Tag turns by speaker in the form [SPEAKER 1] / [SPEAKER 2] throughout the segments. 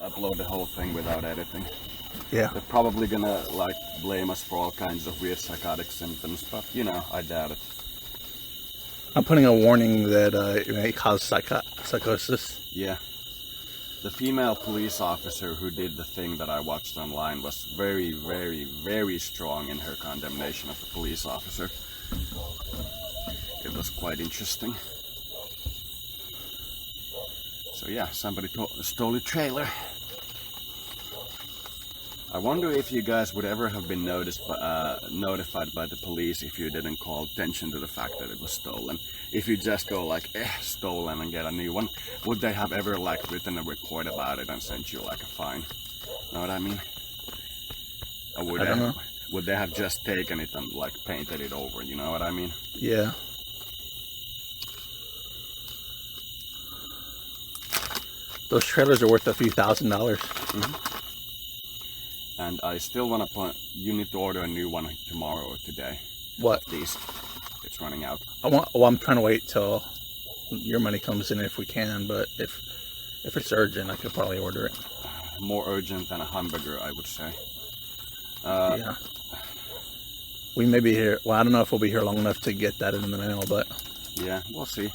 [SPEAKER 1] upload the whole thing without editing.
[SPEAKER 2] Yeah.
[SPEAKER 1] They're probably gonna like blame us for all kinds of weird psychotic symptoms, but you know, I doubt it.
[SPEAKER 2] I'm putting a warning that it may cause psychosis.
[SPEAKER 1] Yeah. The female police officer who did the thing that I watched online was very, very, very strong in her condemnation of the police officer. It was quite interesting. So yeah, somebody stole a trailer. I wonder if you guys would ever have been notified by the police if you didn't call attention to the fact that it was stolen. If you just go like, stolen and get a new one, would they have ever like written a report about it and sent you like a fine? Know what I mean? Or
[SPEAKER 2] I don't know.
[SPEAKER 1] Would they have just taken it and like painted it over? You know what I mean?
[SPEAKER 2] Yeah. Those trailers are worth a few $1,000s.
[SPEAKER 1] Mm-hmm. And I still want to point, you need to order a new one tomorrow or today.
[SPEAKER 2] What?
[SPEAKER 1] These. It's running out.
[SPEAKER 2] I'm trying to wait till your money comes in if we can, but if it's urgent, I could probably order it.
[SPEAKER 1] More urgent than a hamburger, I would say.
[SPEAKER 2] Yeah. We may be here, well, I don't know if we'll be here long enough to get that in the mail, but...
[SPEAKER 1] Yeah, we'll see.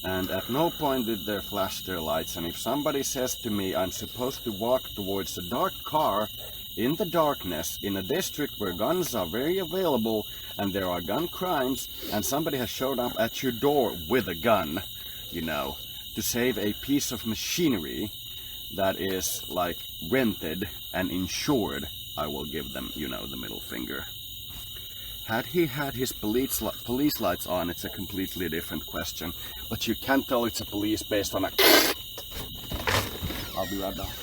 [SPEAKER 1] And at no point did they flash their lights, and if somebody says to me I'm supposed to walk towards a dark car in the darkness in a district where guns are very available and there are gun crimes, and somebody has showed up at your door with a gun, you know, to save a piece of machinery that is like rented and insured, I will give them, you know, the middle finger. Had he had his police lights on, it's a completely different question. But you can't tell it's a police based on a... I'll be right back.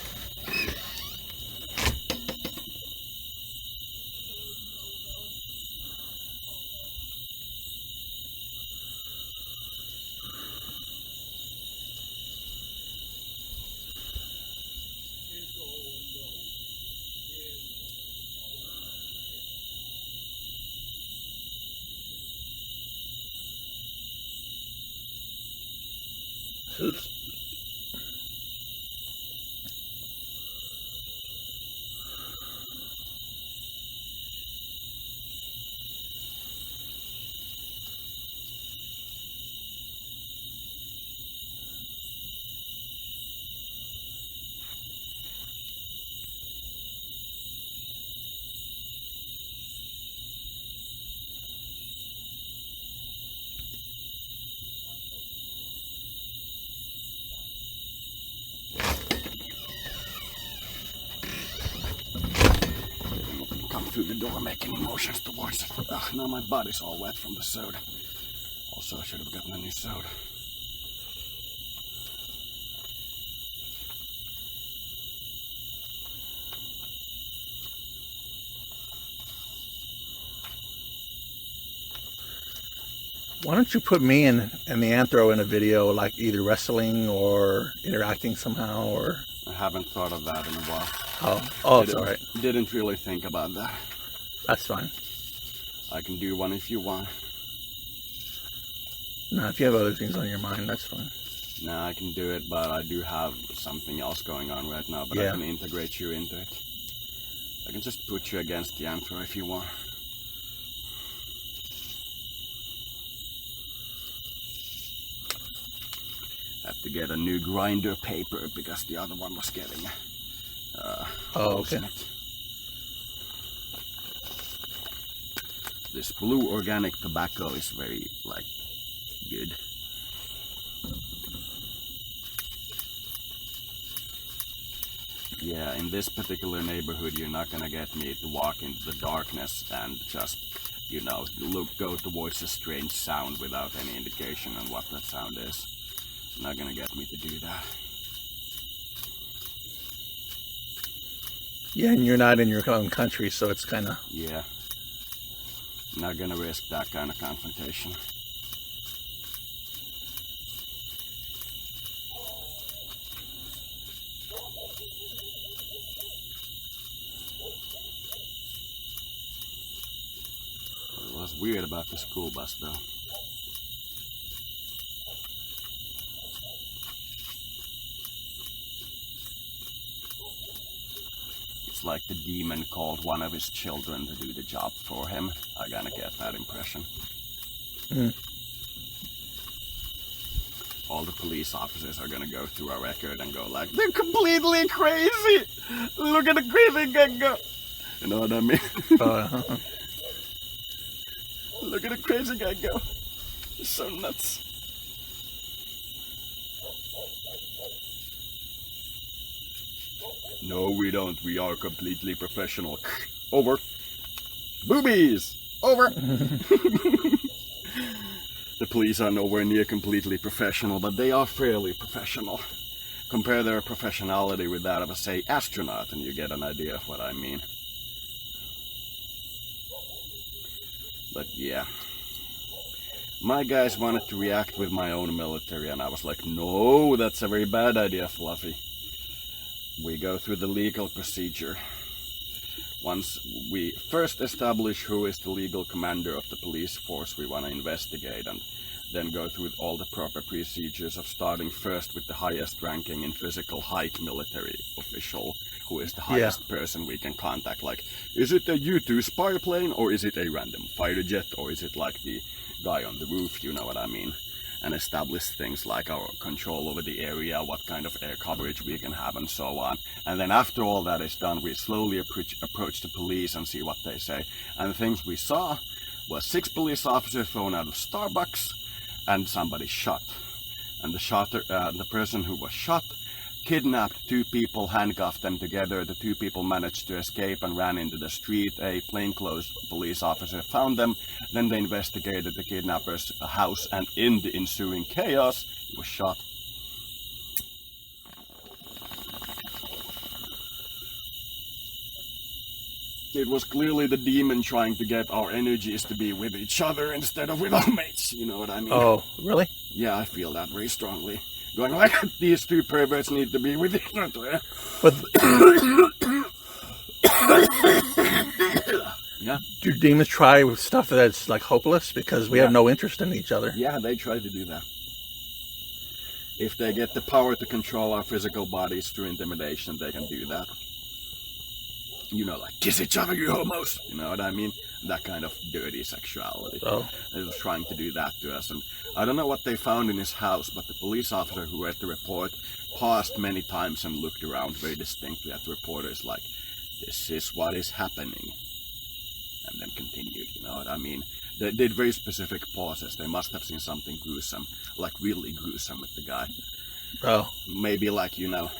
[SPEAKER 2] Oops.
[SPEAKER 1] Through the door making emotions towards it. Ugh, now my body's all wet from the soda. Also, I should have gotten a new soda.
[SPEAKER 2] Why don't you put me and the Anthro in a video, like either wrestling or interacting somehow, or...
[SPEAKER 1] I haven't thought of that in a while.
[SPEAKER 2] Oh, it's alright.
[SPEAKER 1] Didn't really think about that.
[SPEAKER 2] That's fine.
[SPEAKER 1] I can do one if you want.
[SPEAKER 2] No, if you have other things on your mind, that's fine.
[SPEAKER 1] No, I can do it, but I do have something else going on right now, but
[SPEAKER 2] Yeah.
[SPEAKER 1] I can integrate you into it. I can just put you against the Anthro if you want. Have to get a new grinder paper because the other one was getting holes
[SPEAKER 2] okay.
[SPEAKER 1] in it. This blue organic tobacco is very like good. Yeah, in this particular neighborhood you're not gonna get me to walk into the darkness and just, you know, go towards a strange sound without any indication on what that sound is. You're not gonna get me to do that.
[SPEAKER 2] Yeah, and you're not in your own country, so it's kind of...
[SPEAKER 1] Yeah. Not gonna risk that kind of confrontation. What's weird about the school bus though? looks like the demon called one of his children to do the job for him. I kind of get that impression. All the police officers are gonna go through our record and go like, they're completely crazy! Look at the crazy guy go! You know what I mean? Look at the crazy guy go. He's so nuts. No, we don't. We are completely professional. Over. Boobies! Over! The police are nowhere near completely professional, but they are fairly professional. Compare their professionality with that of a, say, astronaut, and you get an idea of what I mean. But yeah. My guys wanted to react with my own military, and I was like, no, that's a very bad idea, Fluffy. We go through the legal procedure. Once we first establish who is the legal commander of the police force we want to investigate, and then go through all the proper procedures of starting first with the highest ranking in physical height military official, who is the highest person we can contact. Like, is it a U-2 spy plane, or is it a random fighter jet, or is it like the guy on the roof, you know what I mean? And establish things like our control over the area, what kind of air coverage we can have, and so on. And then after all that is done, we slowly approach the police and see what they say. And the things we saw was 6 police officers thrown out of Starbucks, and somebody shot. And the person who was shot kidnapped 2 people, handcuffed them together. The 2 people managed to escape and ran into the street. A plainclothes police officer found them. Then they investigated the kidnapper's house, and in the ensuing chaos, he was shot. It was clearly the demon trying to get our energies to be with each other instead of with our mates, you know what I mean?
[SPEAKER 2] Oh, really?
[SPEAKER 1] Yeah, I feel that very strongly. Going like, these 2 perverts need to be with each other.
[SPEAKER 2] But
[SPEAKER 1] yeah.
[SPEAKER 2] Do demons try with stuff that's like hopeless because we have no interest in each other?
[SPEAKER 1] Yeah, they try to do that. If they get the power to control our physical bodies through intimidation, they can do that. You know, like, kiss each other, you homos! You know what I mean? That kind of dirty sexuality.
[SPEAKER 2] Oh.
[SPEAKER 1] They was trying to do that to us. And I don't know what they found in his house, but the police officer who read the report paused many times and looked around very distinctly at the reporters like, this is what is happening. And then continued, you know what I mean? They did very specific pauses. They must have seen something gruesome, like really gruesome with the guy.
[SPEAKER 2] Oh.
[SPEAKER 1] Maybe like, you know,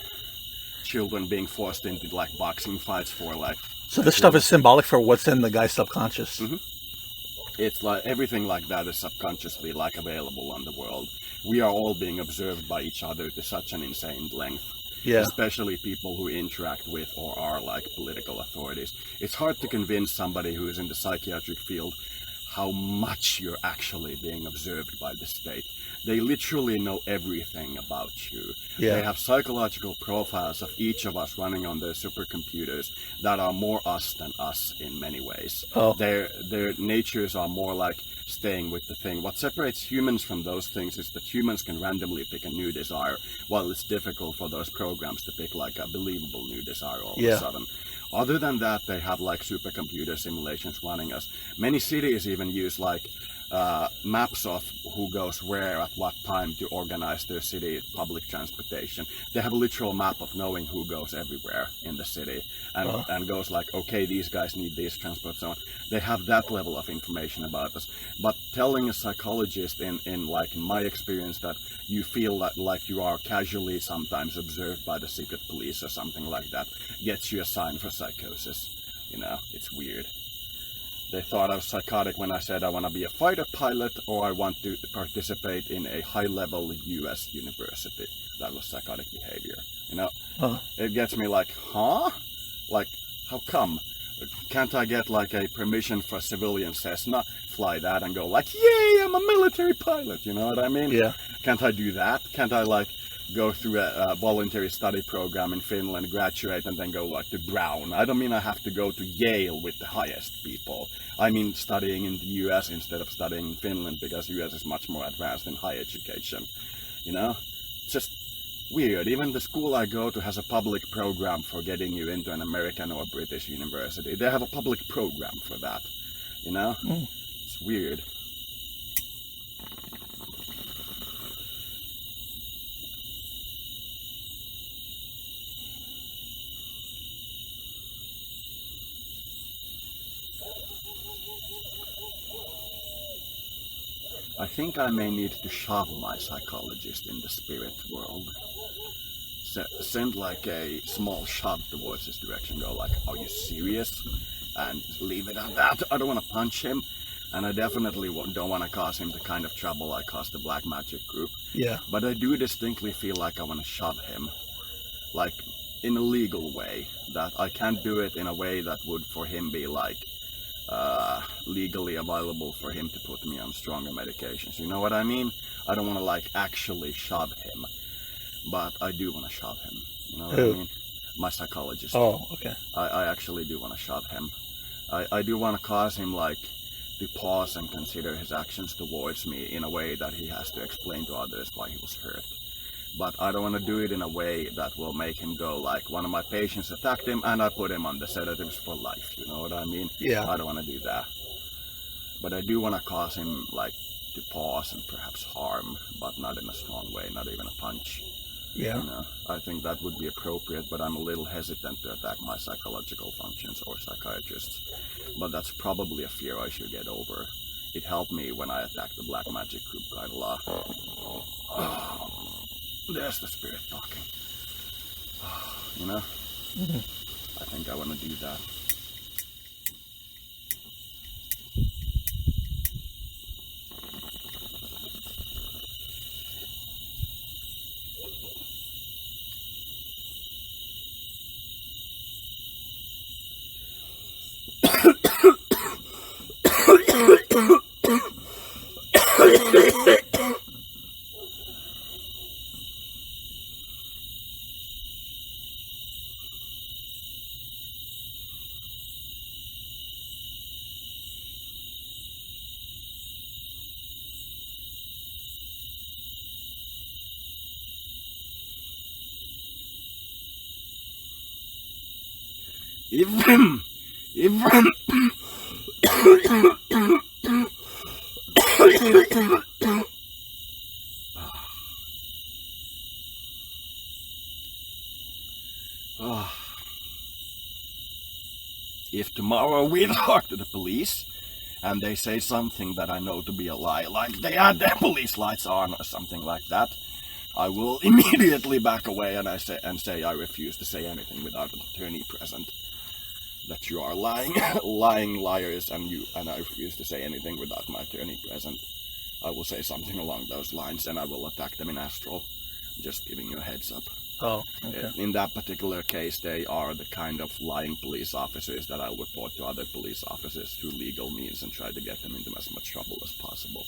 [SPEAKER 1] children being forced into like boxing fights for like...
[SPEAKER 2] So this stuff is symbolic for what's in the guy's subconscious.
[SPEAKER 1] Mm-hmm. It's like everything like that is subconsciously like available on the world. We are all being observed by each other to such an insane length.
[SPEAKER 2] Yeah.
[SPEAKER 1] Especially people who interact with or are like political authorities. It's hard to convince somebody who is in the psychiatric field how much you're actually being observed by the state. They literally know everything about you.
[SPEAKER 2] Yeah.
[SPEAKER 1] They have psychological profiles of each of us running on their supercomputers that are more us than us in many ways.
[SPEAKER 2] Oh.
[SPEAKER 1] Their natures are more like staying with the thing. What separates humans from those things is that humans can randomly pick a new desire, while it's difficult for those programs to pick like a believable new desire all of a sudden. Other than that, they have like supercomputer simulations running us. Many cities even use like maps of who goes where at what time to organize their city public transportation. They have a literal map of knowing who goes everywhere in the city and goes like, okay, these guys need these transport, so on. They have that level of information about us. But telling a psychologist in my experience that you feel like you are casually sometimes observed by the secret police or something like that gets you a sign for psychosis. You know, it's weird. They thought I was psychotic when I said I want to be a fighter pilot or I want to participate in a high-level US university. That was psychotic behavior. You know, It gets me like, huh? Like, how come? Can't I get like a permission for a civilian Cessna, fly that and go like, yay, I'm a military pilot, you know what I mean?
[SPEAKER 2] Yeah.
[SPEAKER 1] Can't I do that? Can't I like go through a voluntary study program in Finland, graduate, and then go like to Brown? I don't mean I have to go to Yale with the highest people. I mean studying in the US instead of studying in Finland, because US is much more advanced in higher education. You know? Just weird. Even the school I go to has a public program for getting you into an American or British university. They have a public program for that, you know?
[SPEAKER 2] Mm.
[SPEAKER 1] It's weird. I think I may need to shove my psychologist in the spirit world. Send like a small shove towards his direction. Go like, are you serious? And leave it at that. I don't want to punch him. And I definitely don't want to cause him the kind of trouble I caused the Black Magic group.
[SPEAKER 2] Yeah.
[SPEAKER 1] But I do distinctly feel like I want to shove him. Like, in a legal way. That I can't do it in a way that would for him be like, legally available for him to put me on stronger medications. You know what I mean? I don't want to like actually shove him, but I do want to shove him. You know what I mean? My psychologist.
[SPEAKER 2] Oh, okay.
[SPEAKER 1] I actually do want to shove him. I do want to cause him like to pause and consider his actions towards me in a way that he has to explain to others why he was hurt. But I don't want to do it in a way that will make him go like, one of my patients attacked him and I put him on the sedatives for life. You know what I mean?
[SPEAKER 2] Yeah.
[SPEAKER 1] I don't want to do that. But I do want to cause him like to pause and perhaps harm, but not in a strong way, not even a punch.
[SPEAKER 2] Yeah.
[SPEAKER 1] You know, I think that would be appropriate, but I'm a little hesitant to attack my psychological functions or psychiatrists. But that's probably a fear I should get over. It helped me when I attacked the Black Magic group quite a lot. There's the spirit talking. You know? Mm-hmm. I think I want to do that. If tomorrow we talk to the police and they say something that I know to be a lie, like they had their police lights on or something like that, I will immediately back away and say I refuse to say anything without an attorney present. That you are lying, lying liars, and I refuse to say anything without my attorney present. I will say something along those lines, and I will attack them in astral. Just giving you a heads up.
[SPEAKER 2] Oh, okay.
[SPEAKER 1] In that particular case, they are the kind of lying police officers that I'll report to other police officers through legal means and try to get them into as much trouble as possible.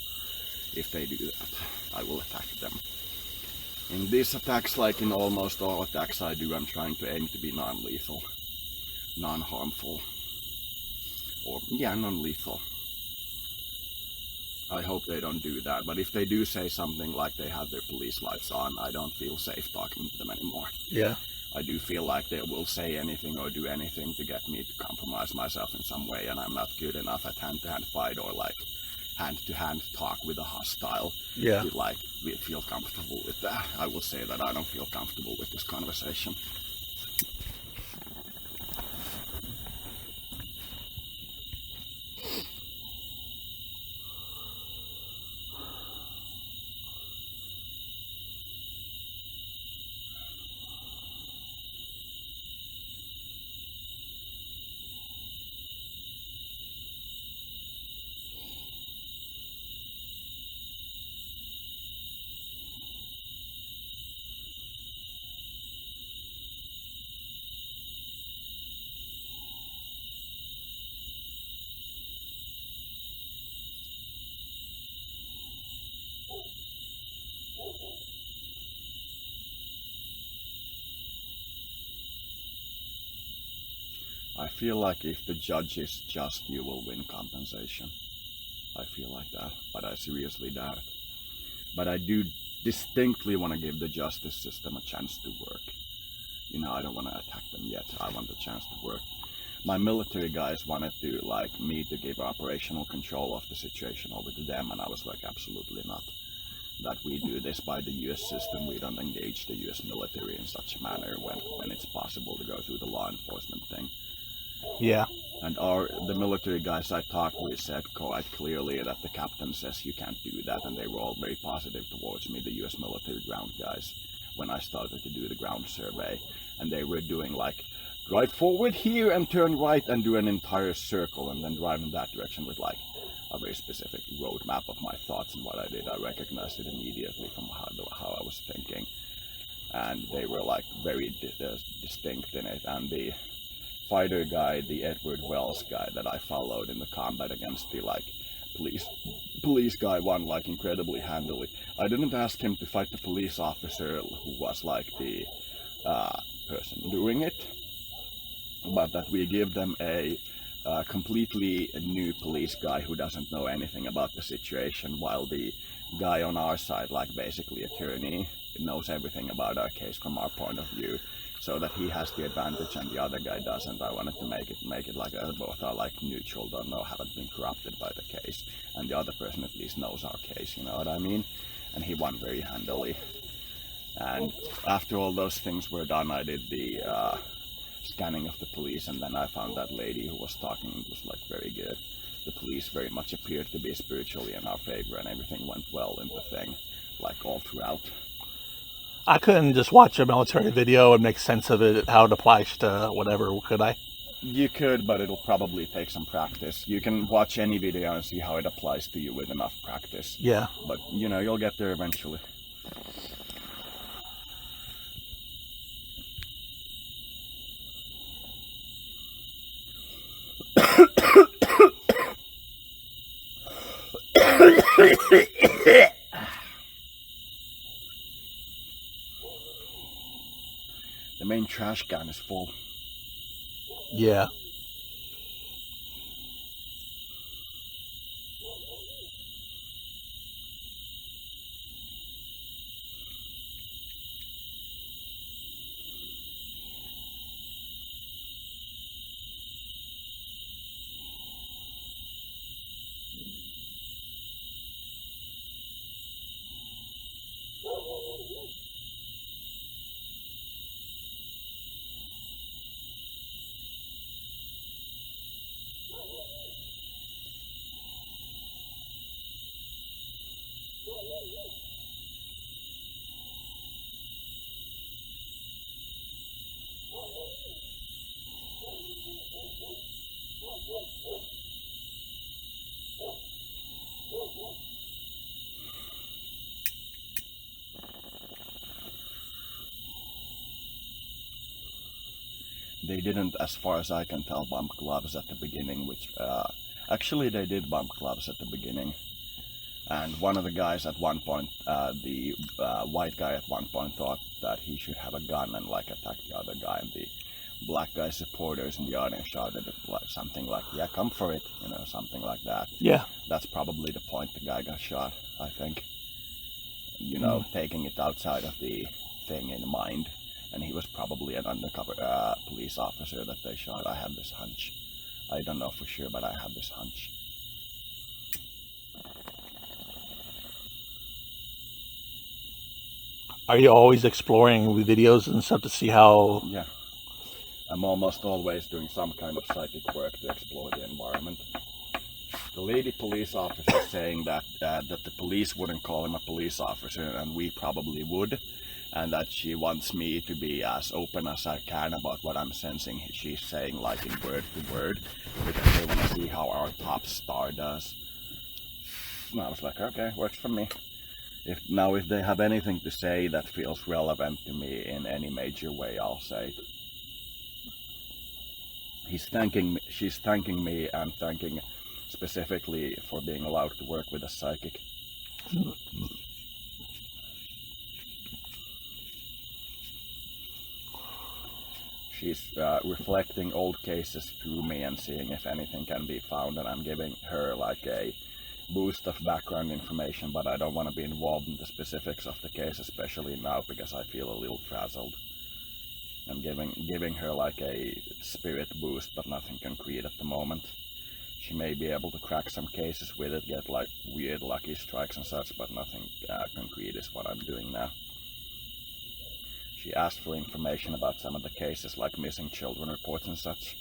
[SPEAKER 1] If they do that, I will attack them. In these attacks, like in almost all attacks I do, I'm trying to aim to be non-lethal. Non-harmful. Or, yeah, non-lethal. I hope they don't do that, but if they do say something like they have their police lights on, I don't feel safe talking to them anymore.
[SPEAKER 2] Yeah.
[SPEAKER 1] I do feel like they will say anything or do anything to get me to compromise myself in some way, and I'm not good enough at hand-to-hand fight or like hand-to-hand talk with a hostile to like feel comfortable with that. I will say that I don't feel comfortable with this conversation. I feel like if the judge is just, you will win compensation. I feel like that, but I seriously doubt it. But I do distinctly want to give the justice system a chance to work. You know, I don't want to attack them yet. I want the chance to work. My military guys wanted to, like, me to give operational control of the situation over to them, and I was like, absolutely not. That we do this by the US system. We don't engage the US military in such a manner when it's possible to go through the law enforcement thing.
[SPEAKER 2] Yeah.
[SPEAKER 1] And the military guys I talked with said quite clearly that the captain says you can't do that, and they were all very positive towards me, the US military ground guys, when I started to do the ground survey. And they were doing like, drive forward here and turn right and do an entire circle and then drive in that direction with like a very specific roadmap of my thoughts and what I did. I recognized it immediately from how I was thinking. And they were like very distinct in it. And the fighter guy, the Edward Wells guy that I followed in the combat against the like police guy, won like incredibly handily. I didn't ask him to fight the police officer who was like the person doing it, but that we give them a completely new police guy who doesn't know anything about the situation, while the guy on our side, like basically attorney, knows everything about our case from our point of view, so that he has the advantage and the other guy doesn't. I wanted to make it like both are like neutral, don't know, haven't been corrupted by the case, and the other person at least knows our case, you know what I mean? And he won very handily. And after all those things were done, I did the scanning of the police, and then I found that lady who was talking. It was like very good. The police very much appeared to be spiritually in our favor, and everything went well in the thing, like all throughout.
[SPEAKER 2] I couldn't just watch a military video and make sense of it, how it applies to whatever, could I?
[SPEAKER 1] You could, but it'll probably take some practice. You can watch any video and see how it applies to you with enough practice.
[SPEAKER 2] Yeah.
[SPEAKER 1] But, you know, you'll get there eventually. The main trash can is full.
[SPEAKER 2] Yeah.
[SPEAKER 1] They didn't, as far as I can tell, bump gloves at the beginning, which, actually they did bump gloves at the beginning. And one of the guys at one point, the white guy at one point thought that he should have a gun and like attack the other guy, and the black guy supporters in the audience shouted like something like, yeah, come for it, you know, something like that.
[SPEAKER 2] Yeah.
[SPEAKER 1] That's probably the point the guy got shot, I think. You know, taking it outside of the thing in mind. And he was probably an undercover police officer that they shot. I have this hunch. I don't know for sure, but I have this hunch.
[SPEAKER 2] Are you always exploring with videos and stuff to see how...
[SPEAKER 1] Yeah. I'm almost always doing some kind of psychic work to explore the environment. The lady police officer saying that that the police wouldn't call him a police officer, and we probably would. And that she wants me to be as open as I can about what I'm sensing. She's saying like in word to word, because they want to see how our top star does. And I was like, okay, works for me. If they have anything to say that feels relevant to me in any major way, I'll say it. She's thanking me and thanking specifically for being allowed to work with a psychic. She's reflecting old cases through me and seeing if anything can be found, and I'm giving her like a boost of background information, but I don't want to be involved in the specifics of the case, especially now, because I feel a little frazzled. I'm giving her like a spirit boost, but nothing concrete at the moment. She may be able to crack some cases with it, get like weird lucky strikes and such, but nothing concrete is what I'm doing now. She asked for information about some of the cases, like missing children reports and such.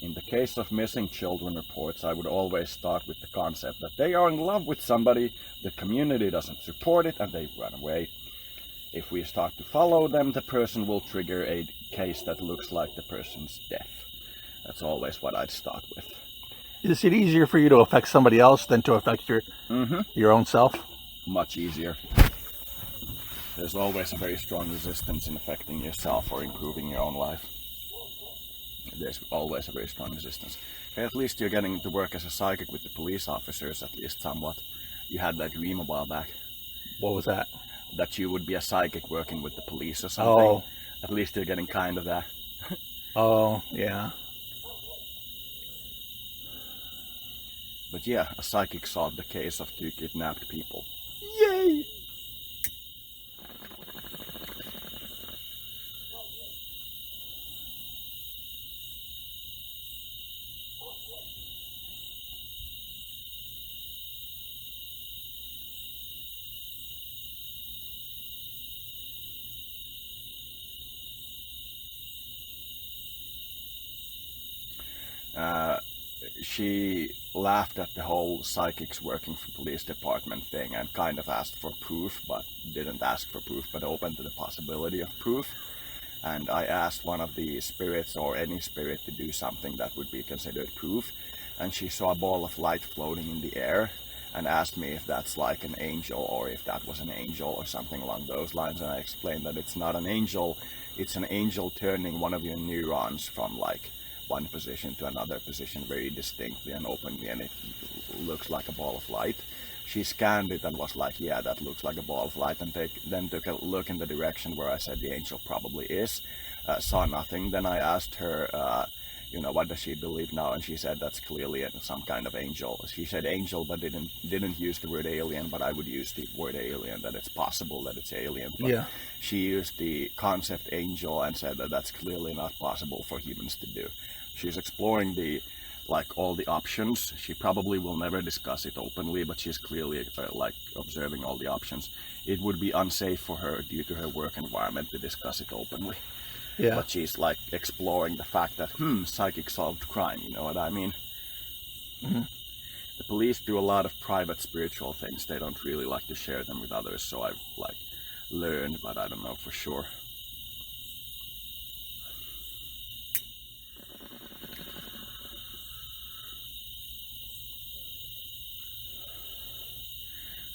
[SPEAKER 1] In the case of missing children reports, I would always start with the concept that they are in love with somebody, the community doesn't support it, and they run away. If we start to follow them, the person will trigger a case that looks like the person's death. That's always what I'd start with.
[SPEAKER 2] Is it easier for you to affect somebody else than to affect your own self?
[SPEAKER 1] Much easier. There's always a very strong resistance in affecting yourself or improving your own life. There's always a very strong resistance. Okay, at least you're getting to work as a psychic with the police officers, at least somewhat. You had that dream a while back.
[SPEAKER 2] What was that?
[SPEAKER 1] That you would be a psychic working with the police or something.
[SPEAKER 2] Oh.
[SPEAKER 1] At least you're getting kind of that.
[SPEAKER 2] Oh, yeah.
[SPEAKER 1] But yeah, a psychic solved the case of 2 kidnapped people.
[SPEAKER 2] Yay!
[SPEAKER 1] She laughed at the whole psychics working for police department thing and kind of asked for proof, but didn't ask for proof, but opened to the possibility of proof. And I asked one of the spirits or any spirit to do something that would be considered proof, and she saw a ball of light floating in the air and asked me if that's like an angel or if that was an angel or something along those lines. And I explained that it's not an angel, it's an angel turning one of your neurons from like one position to another position very distinctly and openly, and it looks like a ball of light. She scanned it and was like, yeah, that looks like a ball of light, and then took a look in the direction where I said the angel probably is. Saw nothing. Then I asked her, what does she believe now? And she said that's clearly some kind of angel. She said angel, but didn't use the word alien, but I would use the word alien, that it's possible that it's alien. But
[SPEAKER 2] yeah.
[SPEAKER 1] She used the concept angel and said that that's clearly not possible for humans to do. She's exploring all the options. She probably will never discuss it openly, but she's clearly observing all the options. It would be unsafe for her due to her work environment to discuss it openly.
[SPEAKER 2] Yeah.
[SPEAKER 1] But she's like exploring the fact that, psychic solved crime, you know what I mean?
[SPEAKER 2] Mm-hmm.
[SPEAKER 1] The police do a lot of private spiritual things. They don't really like to share them with others, so I've learned, but I don't know for sure.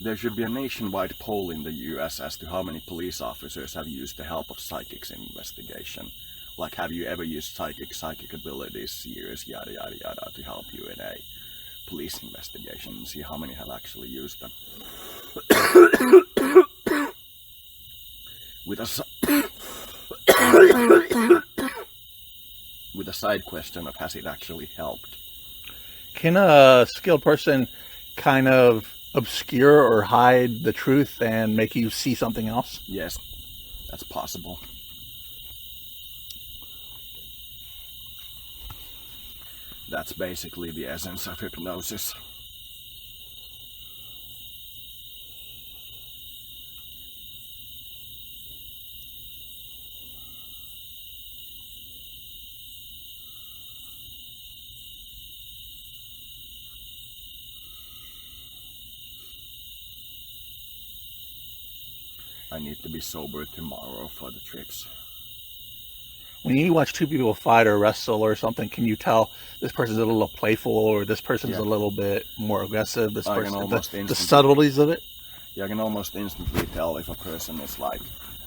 [SPEAKER 1] There should be a nationwide poll in the US as to how many police officers have used the help of psychics in investigation. Like, have you ever used psychic abilities, years, yada yada yada, to help you in a police investigation, and see how many have actually used them. With a side question of, has it actually helped?
[SPEAKER 2] Can a skilled person kind of obscure or hide the truth and make you see something else?
[SPEAKER 1] Yes, that's possible. That's basically the essence of hypnosis. I need to be sober tomorrow for the trips.
[SPEAKER 2] When you watch 2 people fight or wrestle or something, can you tell this person's a little playful or this person's a little bit more aggressive? This person, the subtleties of it?
[SPEAKER 1] Yeah, I can almost instantly tell if a person is like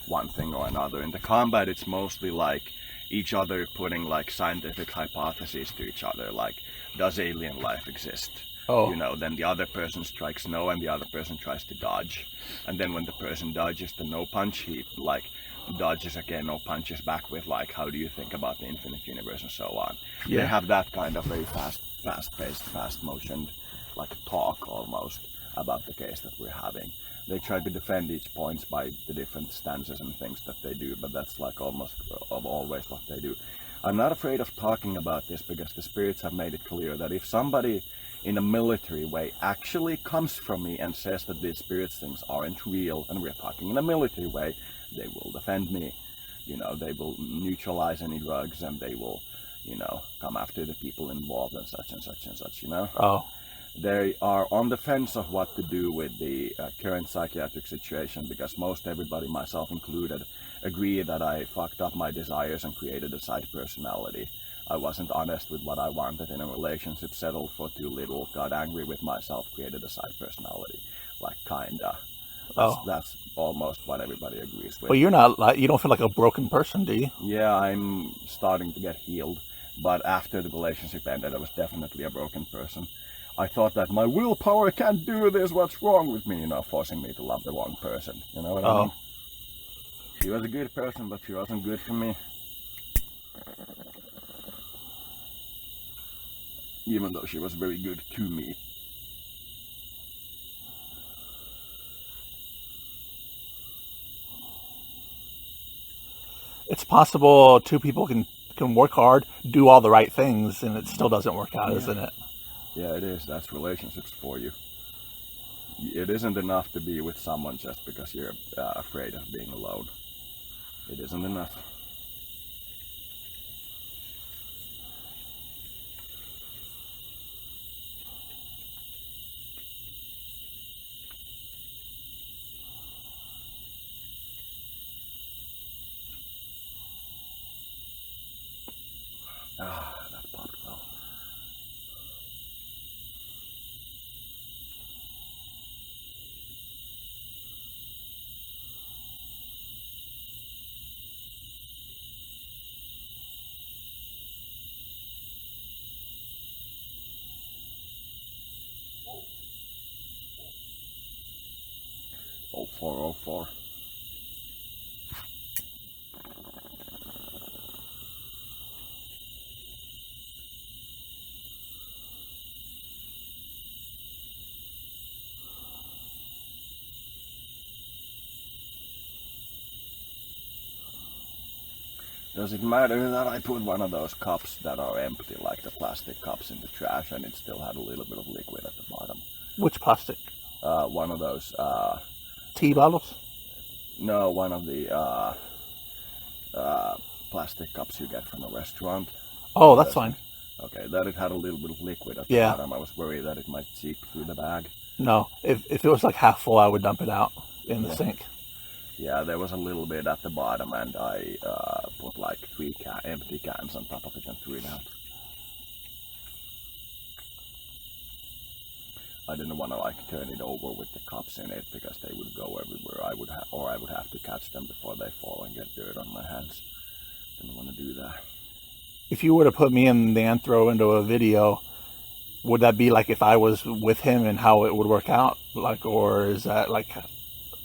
[SPEAKER 1] one thing or another. In the combat, it's mostly like each other putting like scientific hypotheses to each other, like, does alien life exist?
[SPEAKER 2] Oh.
[SPEAKER 1] You know, then the other person strikes no and the other person tries to dodge. And then when the person dodges the no punch, he like dodges again or punches back with like, how do you think about the infinite universe and so on.
[SPEAKER 2] Yeah.
[SPEAKER 1] They have that kind of very fast-paced, fast-motioned, like talk almost about the case that we're having. They try to defend each point by the different stances and things that they do, but that's like almost always what they do. I'm not afraid of talking about this because the spirits have made it clear that if somebody in a military way actually comes from me and says that these spirit things aren't real and we're talking in a military way, they will defend me. You know, they will neutralize any drugs and they will, you know, come after the people involved and such and such and such, you know.
[SPEAKER 2] Oh.
[SPEAKER 1] They are on the fence of what to do with the current psychiatric situation because most everybody, myself included, agree that I fucked up my desires and created a side personality. I wasn't honest with what I wanted in a relationship, settled for too little, got angry with myself, created a side personality. Like, kinda. That's almost what everybody agrees with.
[SPEAKER 2] But you're not like, you don't feel like a broken person, do you?
[SPEAKER 1] Yeah, I'm starting to get healed. But after the relationship ended, I was definitely a broken person. I thought that my willpower can't do this, what's wrong with me? You know, forcing me to love the wrong person. You know what I mean? She was a good person, but she wasn't good for me. Even though she was very good to me.
[SPEAKER 2] It's possible two people can work hard, do all the right things, and it still doesn't work out, isn't it?
[SPEAKER 1] Yeah, it is. That's relationships for you. It isn't enough to be with someone just because you're afraid of being alone. It isn't enough. Ah, that popped well. Oh, 404. Does it matter that I put one of those cups that are empty, like the plastic cups, in the trash and it still had a little bit of liquid at the bottom?
[SPEAKER 2] Which plastic?
[SPEAKER 1] One of those...
[SPEAKER 2] tea bottles?
[SPEAKER 1] No, one of the plastic cups you get from a restaurant.
[SPEAKER 2] Oh, that's fine.
[SPEAKER 1] Okay, that it had a little bit of liquid at the bottom. I was worried that it might seep through the bag.
[SPEAKER 2] No, if it was like half full, I would dump it out in the sink.
[SPEAKER 1] Yeah, there was a little bit at the bottom, and I put like 3 empty cans on top of it and threw it out. I didn't want to like turn it over with the cups in it because they would go everywhere. I would have to catch them before they fall and get dirt on my hands. Didn't want to do that.
[SPEAKER 2] If you were to put me and the Anthro into a video, would that be like if I was with him and how it would work out? Like, or is that like,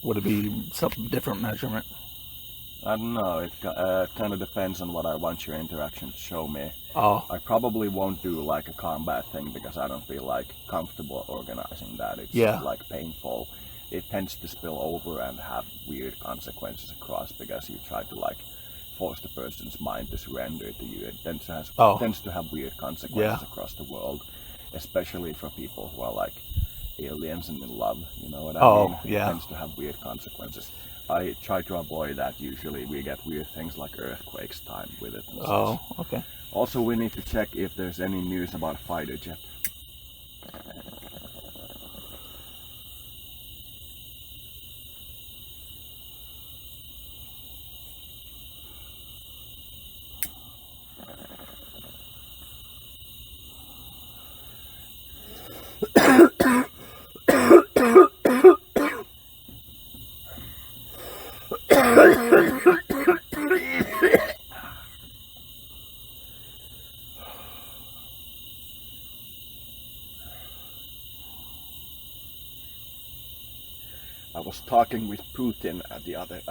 [SPEAKER 2] would it be some different measurement?
[SPEAKER 1] I don't know. It kind of depends on what I want your interaction to show me.
[SPEAKER 2] Oh.
[SPEAKER 1] I probably won't do like a combat thing because I don't feel like comfortable organizing that. It's like painful. It tends to spill over and have weird consequences across because you try to like force the person's mind to surrender to you. It tends to have weird consequences across the world, especially for people who are like aliens and in love. You know what I mean? It tends to have weird consequences. I try to avoid that. Usually we get weird things like earthquakes timed with it and such.
[SPEAKER 2] Okay.
[SPEAKER 1] Also, we need to check if there's any news about fighter jet. I was talking with Putin at the other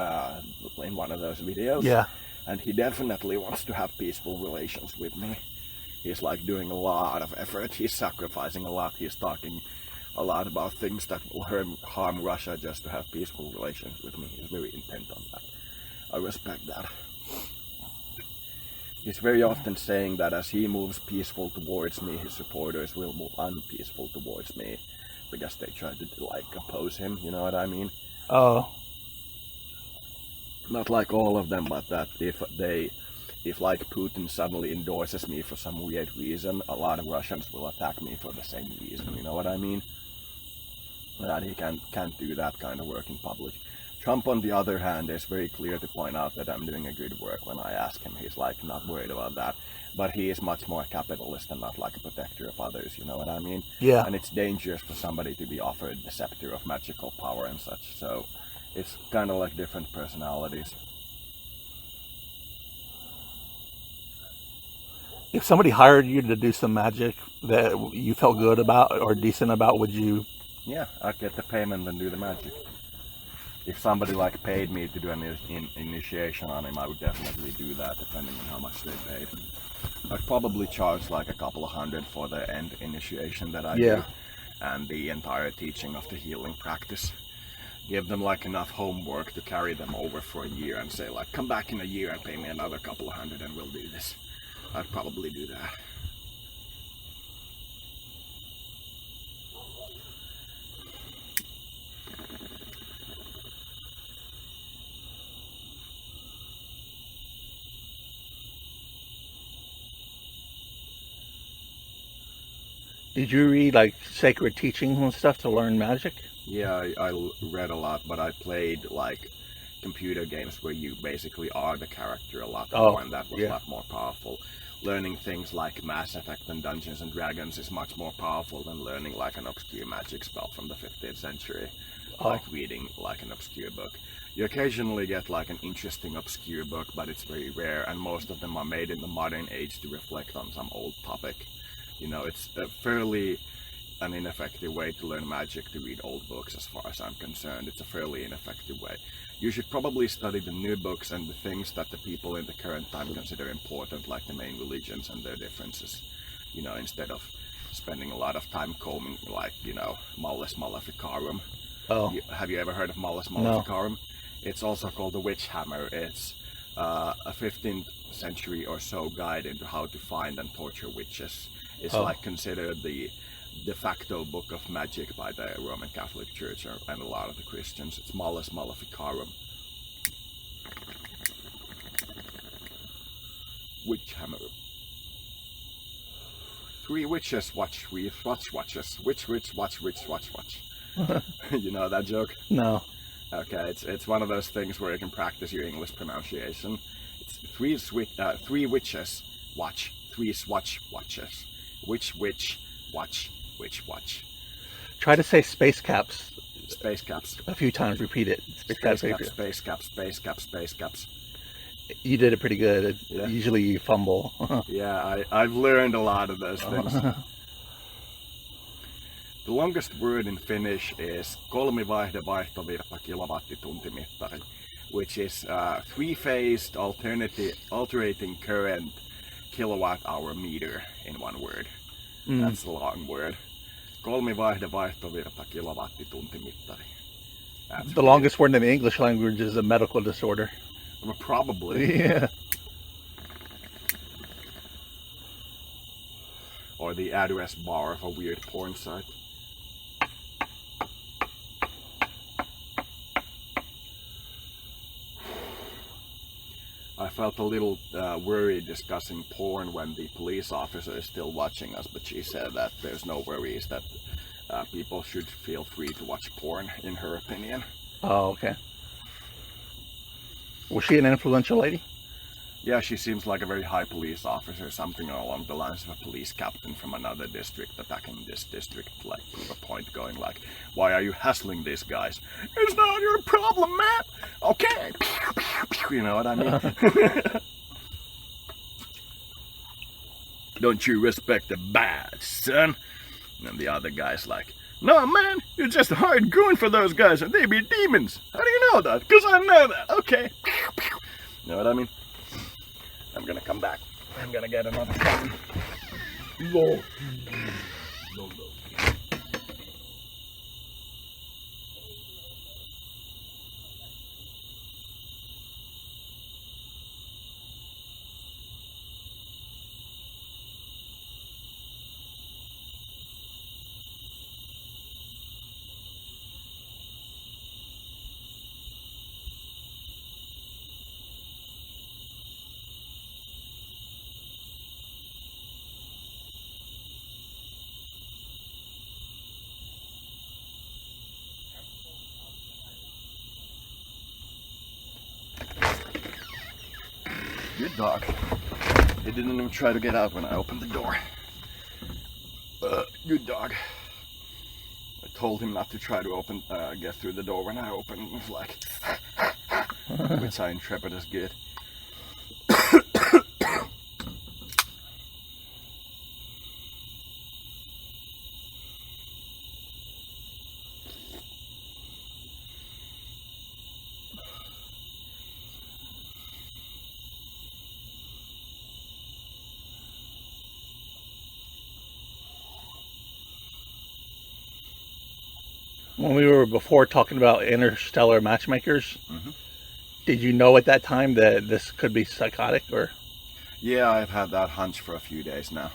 [SPEAKER 1] in one of those videos.
[SPEAKER 2] Yeah.
[SPEAKER 1] And he definitely wants to have peaceful relations with me. He's like doing a lot of effort. He's sacrificing a lot. He's talking a lot about things that will harm Russia just to have peaceful relations with me. He's very intent on that. I respect that. He's very often saying that as he moves peaceful towards me, his supporters will move unpeaceful towards me because they try to like oppose him. You know what I mean?
[SPEAKER 2] Oh.
[SPEAKER 1] Not like all of them, but that if like Putin suddenly endorses me for some weird reason, a lot of Russians will attack me for the same reason. You know what I mean? That he can't do that kind of work in public. Trump, on the other hand, is very clear to point out that I'm doing a good work when I ask him. He's like not worried about that. But he is much more capitalist and not like a protector of others. You know what I mean?
[SPEAKER 2] Yeah.
[SPEAKER 1] And it's dangerous for somebody to be offered the scepter of magical power and such. So it's kind of like different personalities.
[SPEAKER 2] If somebody hired you to do some magic that you felt good about or decent about, would you?
[SPEAKER 1] Yeah, I'd get the payment and do the magic. If somebody like paid me to do an initiation on him, I would definitely do that, depending on how much they paid. I'd probably charge like a couple of $100 for the end initiation that I do, and the entire teaching of the healing practice. Give them like enough homework to carry them over for a year and say like, come back in a year and pay me another couple of $100 and we'll do this. I'd probably do that.
[SPEAKER 2] Did you read like sacred teachings and stuff to learn magic?
[SPEAKER 1] Yeah, I read a lot, but I played like computer games where you basically are the character a lot more, and that was a lot more powerful. Learning things like Mass Effect and Dungeons and Dragons is much more powerful than learning like an obscure magic spell from the 15th century. Like reading like an obscure book. You occasionally get like an interesting obscure book, but it's very rare, and most of them are made in the modern age to reflect on some old topic. You know, it's a fairly an ineffective way to learn magic to read old books as far as I'm concerned. It's a fairly ineffective way. You should probably study the new books and the things that the people in the current time consider important, like the main religions and their differences, you know, instead of spending a lot of time combing, like, you know, Malleus Maleficarum. Have you ever heard of Malleus Maleficarum? No. It's also called the Witch Hammer. It's a 15th century or so guide into how to find and torture witches. It's like considered the de facto book of magic by the Roman Catholic Church and a lot of the Christians. It's Malleus Maleficarum. Witch Hammer. Three witches watch, watches. Witch, watch. You know that joke?
[SPEAKER 2] No.
[SPEAKER 1] Okay, it's one of those things where you can practice your English pronunciation. It's three witches watch, three watches. Witch, watch.
[SPEAKER 2] Try to say space caps.
[SPEAKER 1] Space caps.
[SPEAKER 2] A few times. Repeat it.
[SPEAKER 1] Space caps.
[SPEAKER 2] You did it pretty good.
[SPEAKER 1] Yeah.
[SPEAKER 2] Usually you fumble.
[SPEAKER 1] Yeah, I've learned a lot of those things. The longest word in Finnish is kolmivaihde-vaihtovirta kilowattitunti-mittari, which is three-phased alternating current kilowatt-hour meter in one word. That's a long word. Kolmivaihde-vaihtovirta kilowattitunti-mittari.
[SPEAKER 2] The longest word in the English language is a medical disorder.
[SPEAKER 1] Well, probably.
[SPEAKER 2] Yeah.
[SPEAKER 1] Or the address bar of a weird porn site. I felt a little worried discussing porn when the police officer is still watching us, but she said that there's no worries, that people should feel free to watch porn, in her opinion.
[SPEAKER 2] Oh, okay. Was she an influential lady?
[SPEAKER 1] Yeah, she seems like a very high police officer, something along the lines of a police captain from another district attacking this district, like to the point going like, why are you hassling these guys? It's not your problem, man! Okay! You know what I mean? Don't you respect the badge, son? And the other guy's like, No, man, it's just hard going for those guys, and they be demons. How do you know that? Because I know that. Okay. Know what I mean? I'm gonna come back. I'm gonna get another gun.
[SPEAKER 2] Go.
[SPEAKER 1] Good dog. He didn't even try to get out when I opened the door. Good dog. I told him not to try to get through the door when I opened. It was like, which I interpret as good.
[SPEAKER 2] When we were before talking about interstellar matchmakers,
[SPEAKER 1] Mm-hmm.
[SPEAKER 2] did you know at that time that this could be psychotic, or?
[SPEAKER 1] Yeah, I've had that hunch for a few days now.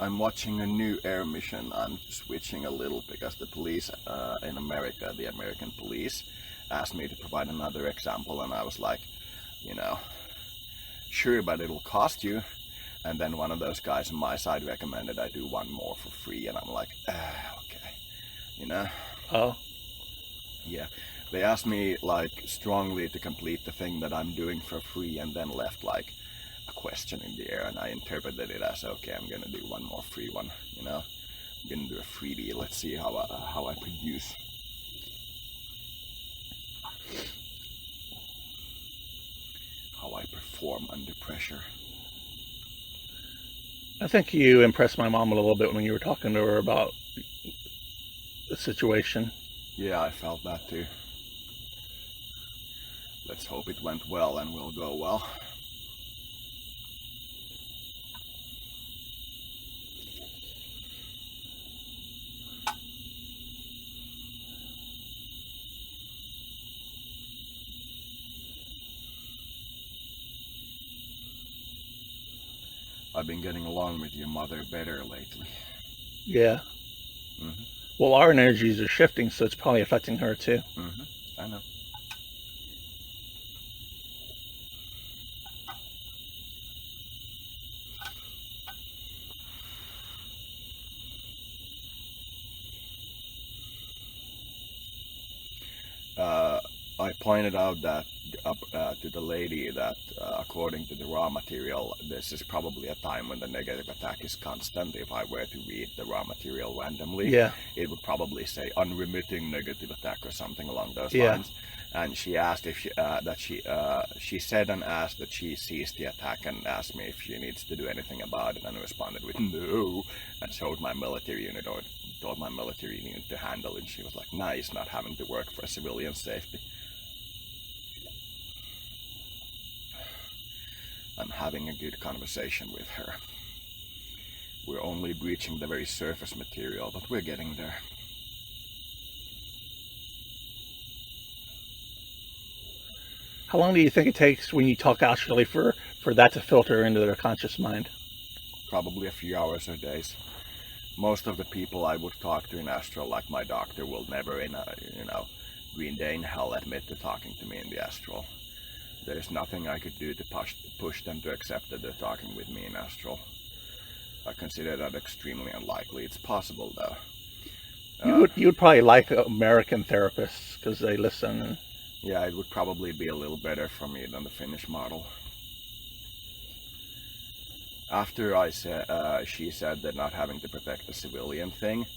[SPEAKER 1] I'm watching a new air mission. I'm switching a little because the police in America, the American police, asked me to provide another example, and I was like, you know, sure, but it'll cost you. And then one of those guys on my side recommended I do one more for free, and I'm like, okay, you know.
[SPEAKER 2] Oh.
[SPEAKER 1] Yeah, they asked me like strongly to complete the thing that I'm doing for free, and then left like a question in the air, and I interpreted it as, okay, I'm gonna do one more free one, you know. I'm gonna do a freebie. Let's see how I produce. How I perform under pressure.
[SPEAKER 2] I think you impressed my mom a little bit when you were talking to her about the situation.
[SPEAKER 1] Yeah, I felt that too. Let's hope it went well and will go well. I've been getting along with your mother better lately.
[SPEAKER 2] Yeah.
[SPEAKER 1] Mm-hmm.
[SPEAKER 2] Well, our energies are shifting, so it's probably affecting her too.
[SPEAKER 1] Mm-hmm. I know. I pointed out that to the lady that according to the raw material, this is probably a time when the negative attack is constant. If I were to read the raw material randomly,
[SPEAKER 2] Yeah.
[SPEAKER 1] it would probably say unremitting negative attack or something along those
[SPEAKER 2] Yeah.
[SPEAKER 1] lines. And she asked if she said and asked that she sees the attack and asked me if she needs to do anything about it, and I responded with no, and showed my military unit or told my military unit to handle it. She was like, nice, not having to work for civilian safety. I'm having a good conversation with her. We're only breaching the very surface material, but we're getting there.
[SPEAKER 2] How long do you think it takes when you talk astrally for that to filter into their conscious mind?
[SPEAKER 1] Probably a few hours or days. Most of the people I would talk to in astral, like my doctor, will never in a, green day in hell admit to talking to me in the astral. There's nothing I could do to push them to accept that they're talking with me in astral. I consider that extremely unlikely. It's possible though.
[SPEAKER 2] You'd probably like American therapists because they listen.
[SPEAKER 1] Yeah, it would probably be a little better for me than the Finnish model. After she said that not having to protect the civilian thing,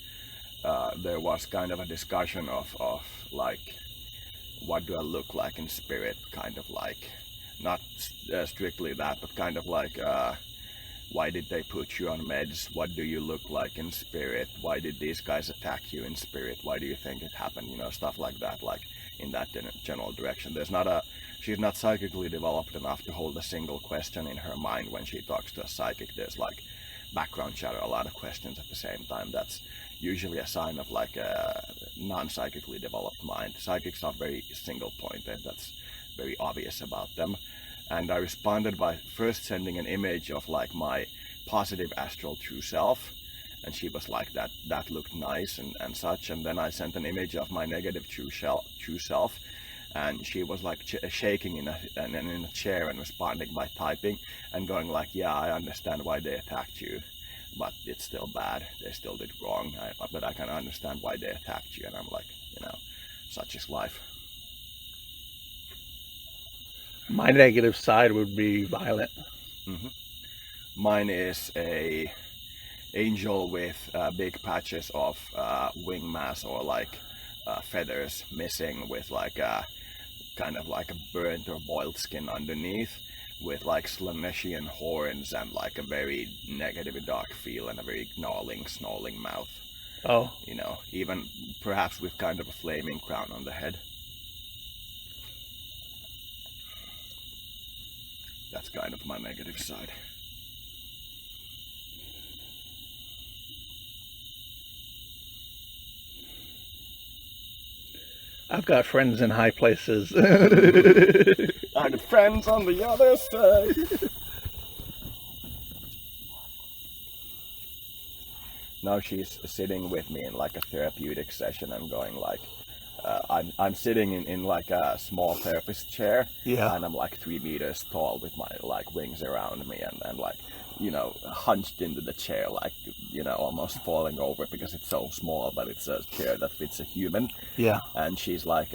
[SPEAKER 1] there was kind of a discussion of like, what do I look like in spirit, kind of like, not strictly that, but kind of like, why did they put you on meds? What do you look like in spirit? Why did these guys attack you in spirit? Why do you think it happened? You know, stuff like that, like in that general direction. She's not psychically developed enough to hold a single question in her mind when she talks to a psychic. There's like background chatter, a lot of questions at the same time. That's usually a sign of like a non-psychically developed mind. Psychics are very single-pointed. That's very obvious about them. And I responded by first sending an image of like my positive astral true self, and she was like, that looked nice and such. And then I sent an image of my negative true self, and she was like shaking in a chair and responding by typing and going like, yeah, I understand why they attacked you, but it's still bad. They still did wrong, but I can understand why they attacked you. And I'm like, you know, such is life.
[SPEAKER 2] My negative side would be Violet.
[SPEAKER 1] Mm-hmm. Mine is a angel with big patches of wing mass or like feathers missing, with like kind of like a burnt or boiled skin underneath, with like Slaneshian horns and like a very negative dark feel and a very gnawing, snarling mouth.
[SPEAKER 2] Oh.
[SPEAKER 1] You know, even perhaps with kind of a flaming crown on the head. That's kind of my negative side.
[SPEAKER 2] I've got friends in high places.
[SPEAKER 1] I got friends on the other side. Now she's sitting with me in like a therapeutic session and going like, I'm sitting in like a small therapist chair,
[SPEAKER 2] yeah,
[SPEAKER 1] and I'm like 3 meters tall with my like wings around me and like, you know, hunched into the chair, like, you know, almost falling over because it's so small, but it's a chair that fits a human.
[SPEAKER 2] Yeah.
[SPEAKER 1] And she's like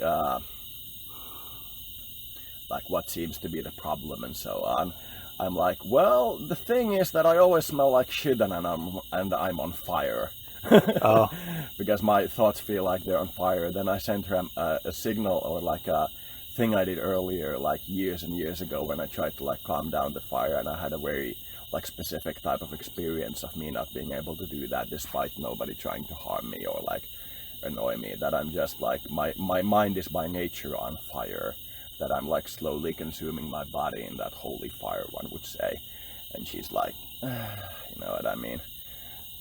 [SPEAKER 1] what seems to be the problem and so on. I'm like, well, the thing is that I always smell like shit and I'm on fire.
[SPEAKER 2] Oh.
[SPEAKER 1] Because my thoughts feel like they're on fire. Then I sent her a signal, or like a thing I did earlier, like years and years ago, when I tried to like calm down the fire, and I had a very like specific type of experience of me not being able to do that despite nobody trying to harm me or like annoy me. That I'm just like, my mind is by nature on fire, that I'm like slowly consuming my body in that holy fire, one would say. And she's like, you know what I mean?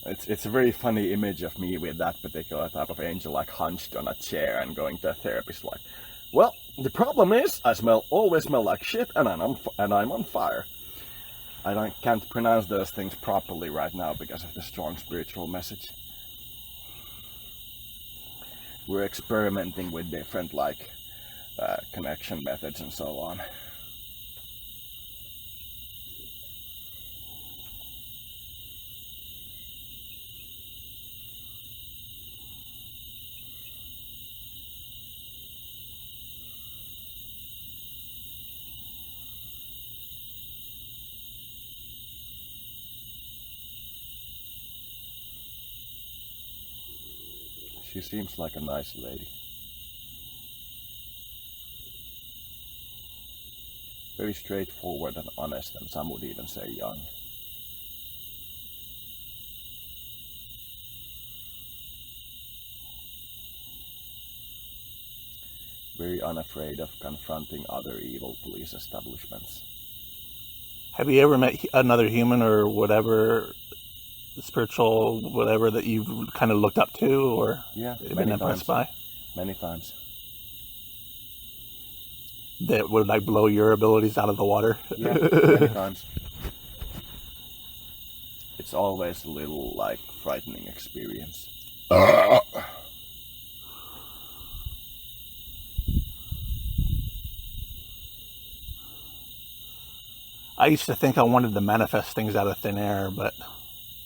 [SPEAKER 1] It's a very funny image of me with that particular type of angel, like hunched on a chair and going to a therapist like, well, the problem is I always smell like shit and I'm on fire. I can't pronounce those things properly right now because of the strong spiritual message. We're experimenting with different like connection methods and so on. She seems like a nice lady. Very straightforward and honest, and some would even say young. Very unafraid of confronting other evil police establishments.
[SPEAKER 2] Have you ever met another human or whatever, spiritual whatever, that you've kind of looked up to or been impressed by?
[SPEAKER 1] Many times.
[SPEAKER 2] That would like blow your abilities out of the water?
[SPEAKER 1] Yeah, many times. It's always a little like frightening experience.
[SPEAKER 2] I used to think I wanted to manifest things out of thin air, but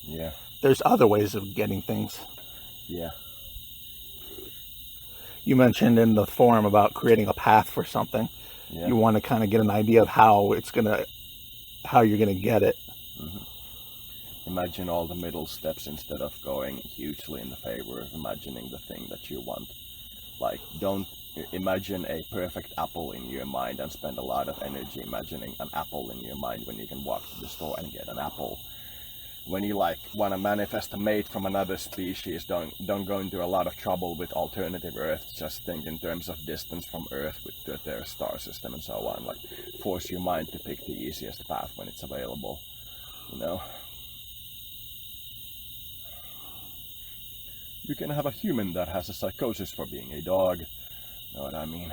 [SPEAKER 1] Yeah.
[SPEAKER 2] There's other ways of getting things.
[SPEAKER 1] Yeah.
[SPEAKER 2] You mentioned in the forum about creating a path for something.
[SPEAKER 1] Yeah.
[SPEAKER 2] You want to kind of get an idea of how you're gonna get it.
[SPEAKER 1] Imagine all the middle steps instead of going hugely in the favor of imagining the thing that you want. Like, don't imagine a perfect apple in your mind and spend a lot of energy imagining an apple in your mind when you can walk to the store and get an apple. When you like want to manifest a mate from another species, don't go into a lot of trouble with alternative Earth. Just think in terms of distance from Earth with their star system and so on. Like, force your mind to pick the easiest path when it's available. You know. You can have a human that has a psychosis for being a dog. Know what I mean?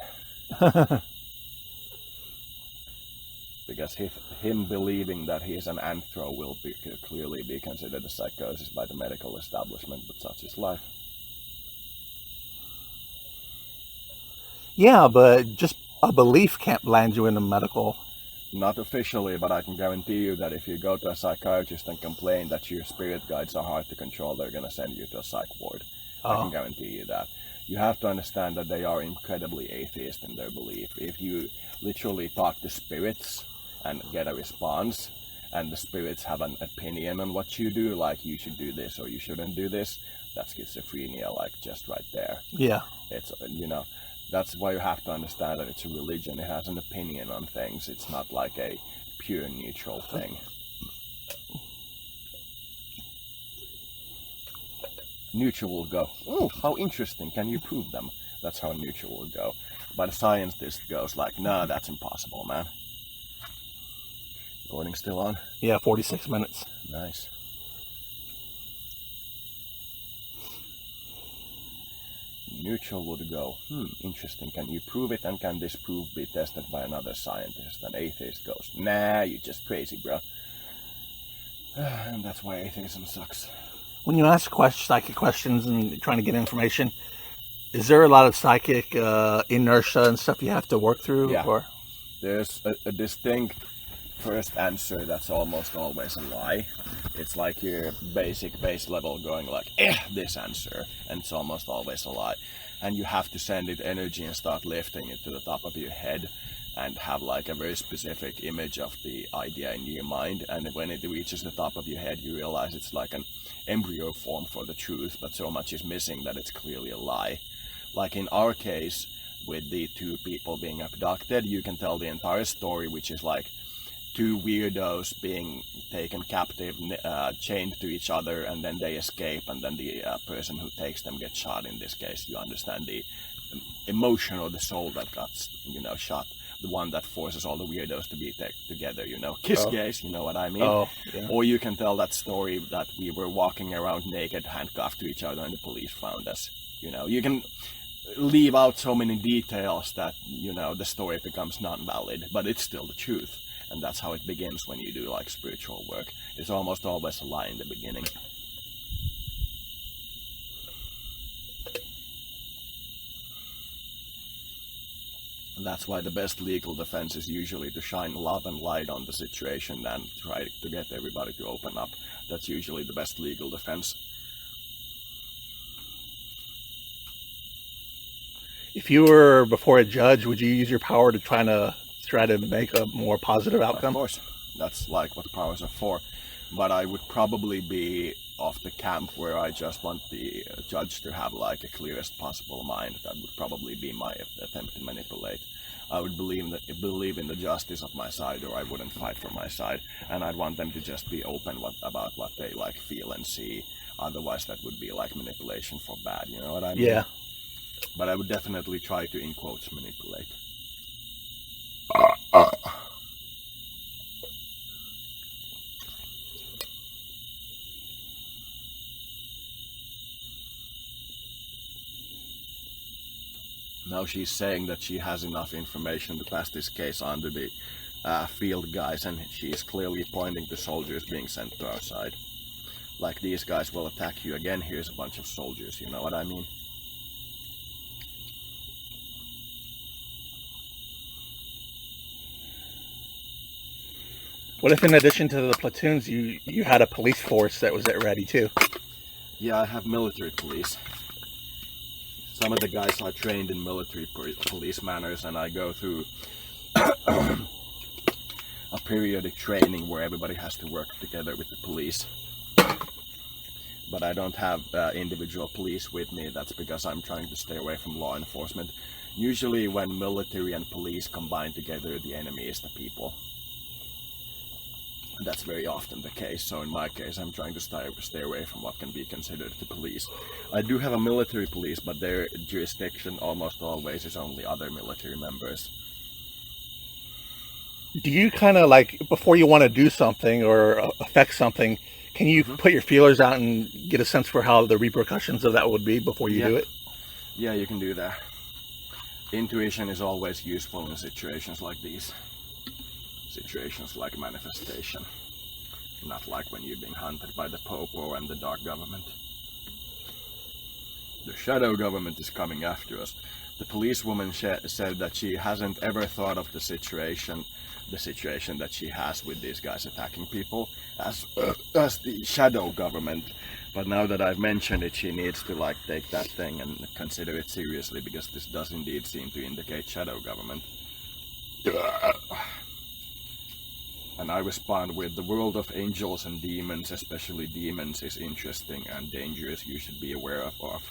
[SPEAKER 1] Because him believing that he is an anthro will clearly be considered a psychosis by the medical establishment, but such is life.
[SPEAKER 2] Yeah, but just a belief can't land you in a medical.
[SPEAKER 1] Not officially, but I can guarantee you that if you go to a psychiatrist and complain that your spirit guides are hard to control, they're going to send you to a psych ward. I can guarantee you that. You have to understand that they are incredibly atheist in their belief. If you literally talk to spirits and get a response, and the spirits have an opinion on what you do, like you should do this or you shouldn't do this, that's schizophrenia, like just right there.
[SPEAKER 2] Yeah.
[SPEAKER 1] It's, that's why you have to understand that it's a religion. It has an opinion on things. It's not like a pure neutral thing. Neutral will go, oh, how interesting, can you prove them? That's how neutral will go. But a scientist goes like, nah, that's impossible, man. Recording still on?
[SPEAKER 2] Yeah, 46 minutes.
[SPEAKER 1] Nice. Neutral would go, interesting, can you prove it, and can this proof be tested by another scientist? And atheist goes, nah, you're just crazy, bro. And that's why atheism sucks.
[SPEAKER 2] When you ask psychic questions and trying to get information, is there a lot of psychic inertia and stuff you have to work through?
[SPEAKER 1] Yeah.
[SPEAKER 2] Or?
[SPEAKER 1] There's a distinct first answer that's almost always a lie. It's like your basic base level going like, this answer, and it's almost always a lie. And you have to send it energy and start lifting it to the top of your head and have like a very specific image of the idea in your mind. And when it reaches the top of your head, you realize it's like an embryo form for the truth, but so much is missing that it's clearly a lie. Like in our case, with the two people being abducted, you can tell the entire story, which is like two weirdos being taken captive, chained to each other, and then they escape, and then the person who takes them gets shot. In this case, you understand the emotion or the soul that got, shot. The one that forces all the weirdos to be together, kiss gaze, you know what I mean?
[SPEAKER 2] Oh, yeah.
[SPEAKER 1] Or you can tell that story that we were walking around naked, handcuffed to each other, and the police found us. You can leave out so many details that, the story becomes non-valid, but it's still the truth. And that's how it begins when you do like spiritual work. It's almost always a lie in the beginning. And that's why the best legal defense is usually to shine love and light on the situation and try to get everybody to open up. That's usually the best legal defense.
[SPEAKER 2] If you were before a judge, would you use your power to try to make a more positive outcome?
[SPEAKER 1] Of course, that's like what powers are for. But I would probably be off the camp where I just want the judge to have like a clearest possible mind. That would probably be my attempt to manipulate. I would believe in the justice of my side, or I wouldn't fight for my side. And I'd want them to just be open about what they like feel and see. Otherwise, that would be like manipulation for bad. You know what I mean?
[SPEAKER 2] Yeah.
[SPEAKER 1] But I would definitely try to, in quotes, manipulate. Now she's saying that she has enough information to pass this case on to the field guys, and she is clearly pointing to soldiers being sent to our side. Like, these guys will attack you again, here's a bunch of soldiers, you know what I mean?
[SPEAKER 2] What if in addition to the platoons, you had a police force that was at ready too?
[SPEAKER 1] Yeah, I have military police. Some of the guys are trained in military police manners, and I go through a periodic training where everybody has to work together with the police. But I don't have individual police with me. That's because I'm trying to stay away from law enforcement. Usually when military and police combine together, the enemy is the people. That's very often the case. So in my case, I'm trying to stay away from what can be considered the police. I do have a military police, but their jurisdiction almost always is only other military members.
[SPEAKER 2] Do you kind of like, before you want to do something or affect something, can you put your feelers out and get a sense for how the repercussions of that would be before you do it?
[SPEAKER 1] Yeah, you can do that. Intuition is always useful in situations like these. Situations like manifestation. Not like when you're being hunted by the Pope or and the dark government. The shadow government is coming after us. The policewoman said that she hasn't ever thought of the situation that she has with these guys attacking people as the shadow government. But now that I've mentioned it, she needs to like take that thing and consider it seriously, because this does indeed seem to indicate shadow government. And I respond with, the world of angels and demons, especially demons, is interesting and dangerous. You should be aware of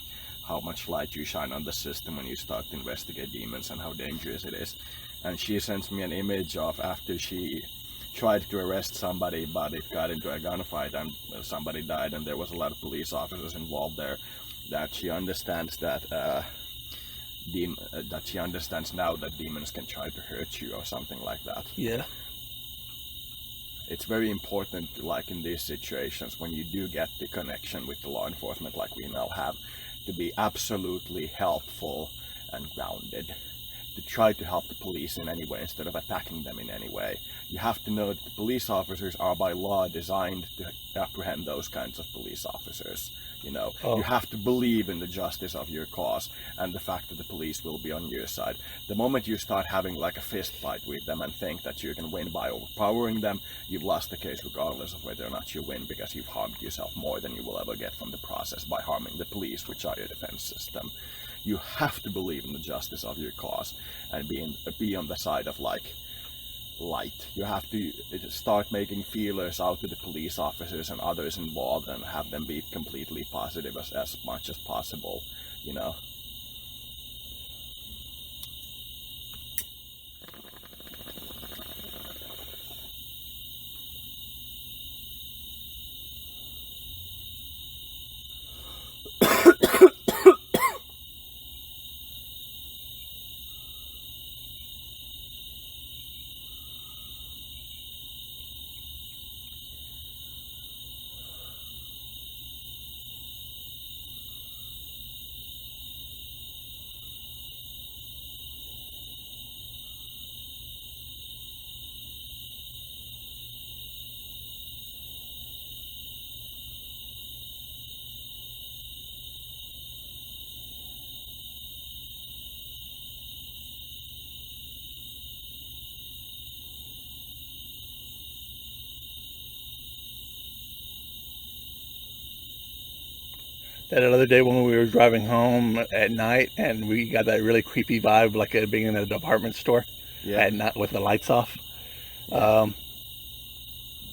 [SPEAKER 1] how much light you shine on the system when you start to investigate demons and how dangerous it is. And she sends me an image of after she tried to arrest somebody, but it got into a gunfight and somebody died, and there was a lot of police officers involved there. That she understands that she understands now that demons can try to hurt you or something like that.
[SPEAKER 2] Yeah.
[SPEAKER 1] It's very important, like in these situations, when you do get the connection with the law enforcement like we now have, to be absolutely helpful and grounded. To try to help the police in any way instead of attacking them in any way. You have to know that the police officers are by law designed to apprehend those kinds of police officers. You know, you have to believe in the justice of your cause and the fact that the police will be on your side. The moment you start having like a fist fight with them and think that you can win by overpowering them, you've lost the case regardless of whether or not you win, because you've harmed yourself more than you will ever get from the process by harming the police, which are your defense system. You have to believe in the justice of your cause and be on the side of like light. You have to start making feelers out to the police officers and others involved and have them be completely positive as much as possible, you know.
[SPEAKER 2] That other day when we were driving home at night and we got that really creepy vibe, like it being in a department store at night with the lights off.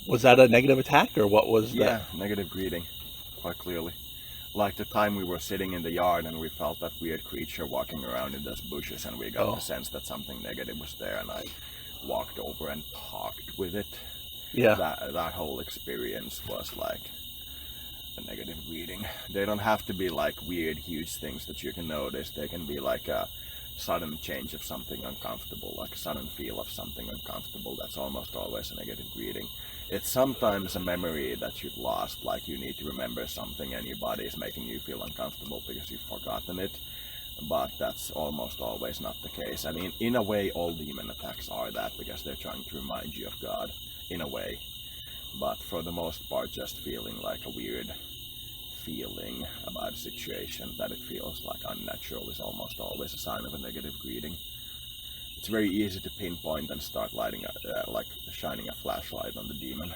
[SPEAKER 2] Was that a negative attack or what was that?
[SPEAKER 1] Yeah, negative greeting, quite clearly. Like the time we were sitting in the yard and we felt that weird creature walking around in those bushes, and we got the sense that something negative was there, and I walked over and talked with it.
[SPEAKER 2] Yeah.
[SPEAKER 1] That whole experience was like a negative reading. They don't have to be like weird, huge things that you can notice. They can be like a sudden change of something uncomfortable, like a sudden feel of something uncomfortable. That's almost always a negative reading. It's sometimes a memory that you've lost, like you need to remember something and your body is making you feel uncomfortable because you've forgotten it. But that's almost always not the case. I mean, in a way, all demon attacks are that, because they're trying to remind you of God, in a way. But for the most part, just feeling like a weird feeling about a situation that it feels like unnatural is almost always a sign of a negative greeting. It's very easy to pinpoint and start lighting up, like shining a flashlight on the demon.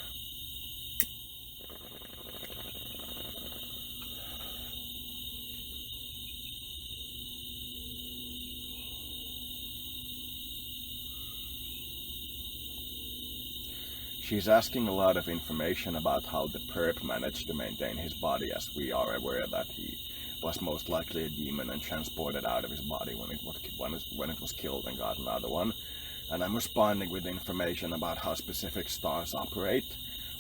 [SPEAKER 1] She's asking a lot of information about how the perp managed to maintain his body, as we are aware that he was most likely a demon and transported out of his body when it was killed and got another one. And I'm responding with information about how specific stars operate.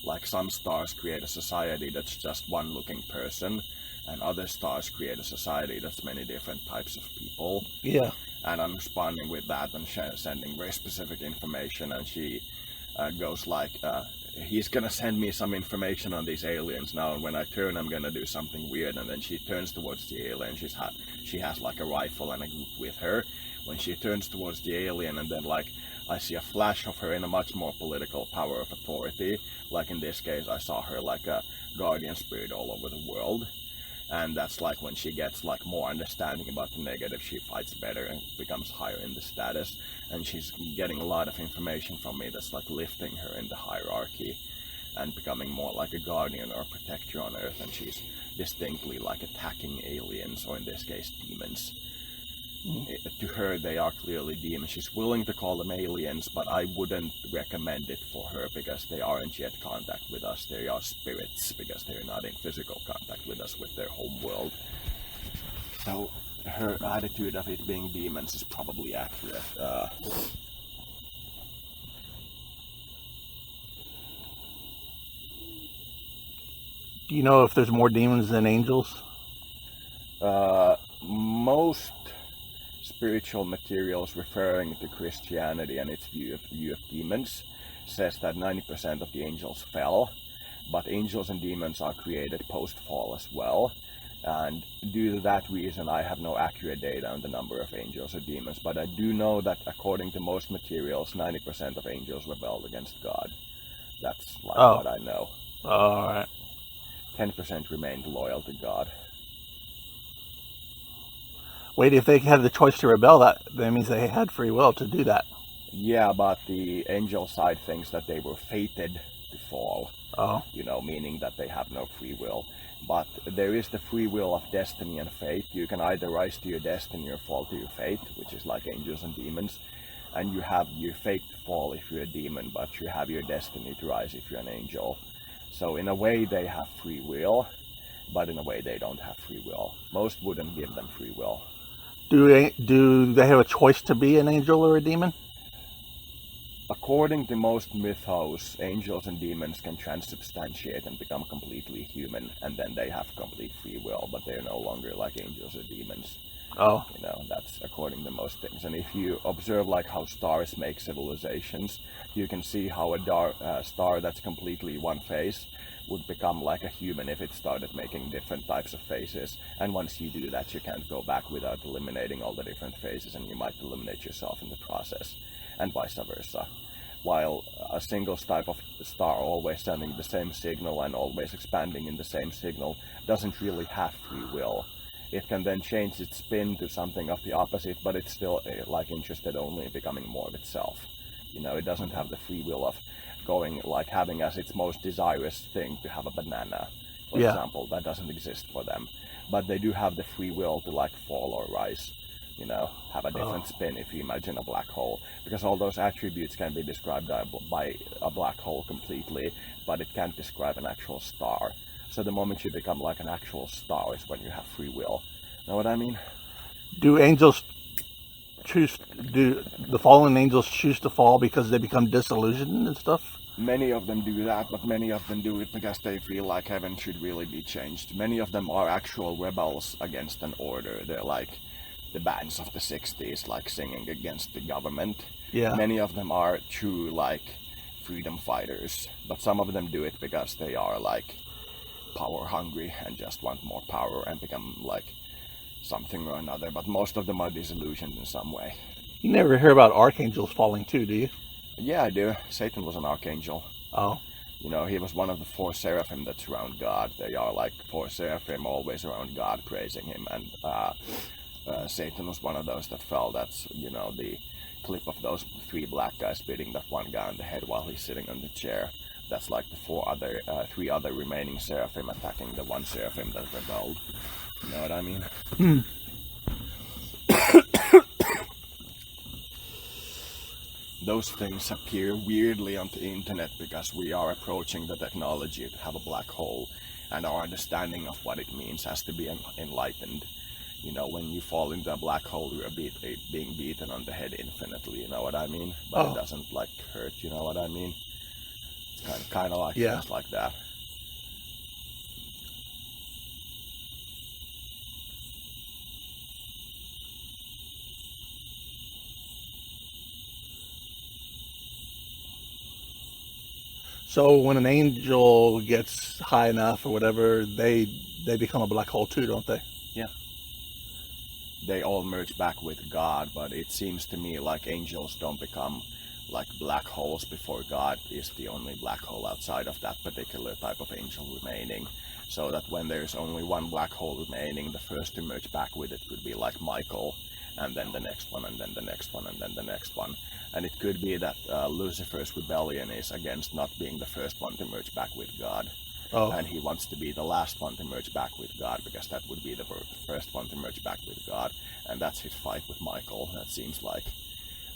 [SPEAKER 1] Like some stars create a society that's just one looking person, and other stars create a society that's many different types of people.
[SPEAKER 2] Yeah.
[SPEAKER 1] And I'm responding with that and sending very specific information, and she goes like, he's gonna send me some information on these aliens now, and when I turn I'm gonna do something weird. And then she turns towards the alien. She has like a rifle and a group with her. When she turns towards the alien, and then like I see a flash of her in a much more political power of authority. Like in this case I saw her like a guardian spirit all over the world. And that's like when she gets like more understanding about the negative, she fights better and becomes higher in the status. And she's getting a lot of information from me that's like lifting her in the hierarchy and becoming more like a guardian or protector on Earth. And she's distinctly like attacking aliens, or in this case demons. To her they are clearly demons. She's willing to call them aliens, but I wouldn't recommend it for her because they aren't yet contact with us. They are spirits because they're not in physical contact with us with their home world. So her attitude of it being demons is probably accurate.
[SPEAKER 2] Do you know if there's more demons than angels?
[SPEAKER 1] Most spiritual materials referring to Christianity and its view of demons says that 90% of the angels fell, but angels and demons are created post-fall as well. And due to that reason, I have no accurate data on the number of angels or demons, but I do know that according to most materials, 90% of angels rebelled against God. That's like what I know.
[SPEAKER 2] Alright.
[SPEAKER 1] 10% remained loyal to God.
[SPEAKER 2] Wait, if they had the choice to rebel, that means they had free will to do that.
[SPEAKER 1] Yeah, but the angel side thinks that they were fated to fall.
[SPEAKER 2] Oh.
[SPEAKER 1] You know, meaning that they have no free will. But there is the free will of destiny and fate. You can either rise to your destiny or fall to your fate, which is like angels and demons. And you have your fate to fall if you're a demon, but you have your destiny to rise if you're an angel. So in a way they have free will, but in a way they don't have free will. Most wouldn't give them free will.
[SPEAKER 2] Do they have a choice to be an angel or a demon?
[SPEAKER 1] According to most mythos, angels and demons can transubstantiate and become completely human, and then they have complete free will, but they're no longer like angels or demons.
[SPEAKER 2] Oh.
[SPEAKER 1] You know, that's according to most things. And if you observe like how stars make civilizations, you can see how a star that's completely one face would become like a human if it started making different types of faces. And once you do that, you can't go back without eliminating all the different faces, and you might eliminate yourself in the process, and vice versa. While a single type of star always sending the same signal and always expanding in the same signal doesn't really have free will. It can then change its spin to something of the opposite, but it's still like interested only in becoming more of itself. You know, it doesn't have the free will of going, like having as its most desirous thing to have a banana, for example. That doesn't exist for them. But they do have the free will to like fall or rise, you know, have a different spin if you imagine a black hole. Because all those attributes can be described by a black hole completely, but it can't describe an actual star. So the moment you become like an actual star is when you have free will. Know what I mean?
[SPEAKER 2] Do the fallen angels choose to fall because they become disillusioned and stuff?
[SPEAKER 1] Many of them do that, but many of them do it because they feel like heaven should really be changed. Many of them are actual rebels against an order. They're like the bands of the 60s, like singing against the government.
[SPEAKER 2] Yeah.
[SPEAKER 1] Many of them are true, like, freedom fighters, but some of them do it because they are like power hungry and just want more power and become like something or another, but most of them are disillusioned in some way.
[SPEAKER 2] You never hear about archangels falling too, do you?
[SPEAKER 1] Yeah, I do. Satan was an archangel.
[SPEAKER 2] Oh.
[SPEAKER 1] You know, he was one of the 4 seraphim that surround God. They are like 4 seraphim always around God praising him, and Satan was one of those that fell. That's, you know, the clip of those 3 black guys beating that one guy on the head while he's sitting on the chair. That's like the 3 other remaining seraphim attacking the one seraphim that rebelled. You know what I mean? Those things appear weirdly on the internet because we are approaching the technology to have a black hole, and our understanding of what it means has to be enlightened. You know, when you fall into a black hole, you're being beaten on the head infinitely, you know what I mean? But it doesn't like hurt, you know what I mean? It's kind of like things like that.
[SPEAKER 2] So when an angel gets high enough or whatever, they become a black hole too, don't they?
[SPEAKER 1] Yeah. They all merge back with God, but it seems to me like angels don't become like black holes before God is the only black hole outside of that particular type of angel remaining. So that when there's only one black hole remaining, the first to merge back with it could be like Michael, and then the next one, and then the next one, and then the next one. And it could be that Lucifer's rebellion is against not being the first one to merge back with God. And he wants to be the last one to merge back with God, because that would be the first one to merge back with God. And that's his fight with Michael, that seems like.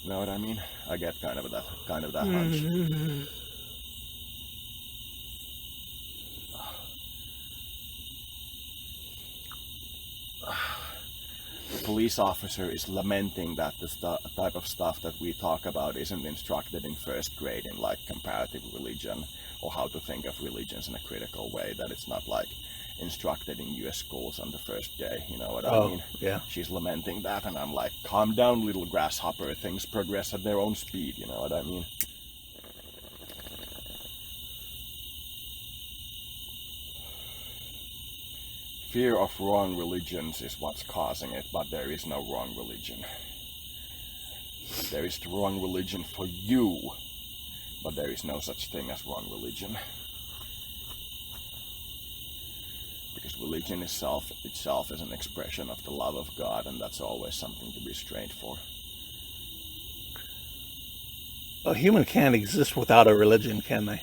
[SPEAKER 1] You know what I mean? I get kind of that hunch. The police officer is lamenting that the type of stuff that we talk about isn't instructed in first grade in like comparative religion, or how to think of religions in a critical way, that it's not like instructed in US schools on the first day, you know what I mean?
[SPEAKER 2] Yeah.
[SPEAKER 1] She's lamenting that, and I'm like, calm down, little grasshopper, things progress at their own speed, you know what I mean? Fear of wrong religions is what's causing it, but there is no wrong religion. There is the wrong religion for you, but there is no such thing as wrong religion. Because religion itself is an expression of the love of God, and that's always something to be strained for.
[SPEAKER 2] A human can't exist without a religion, can they?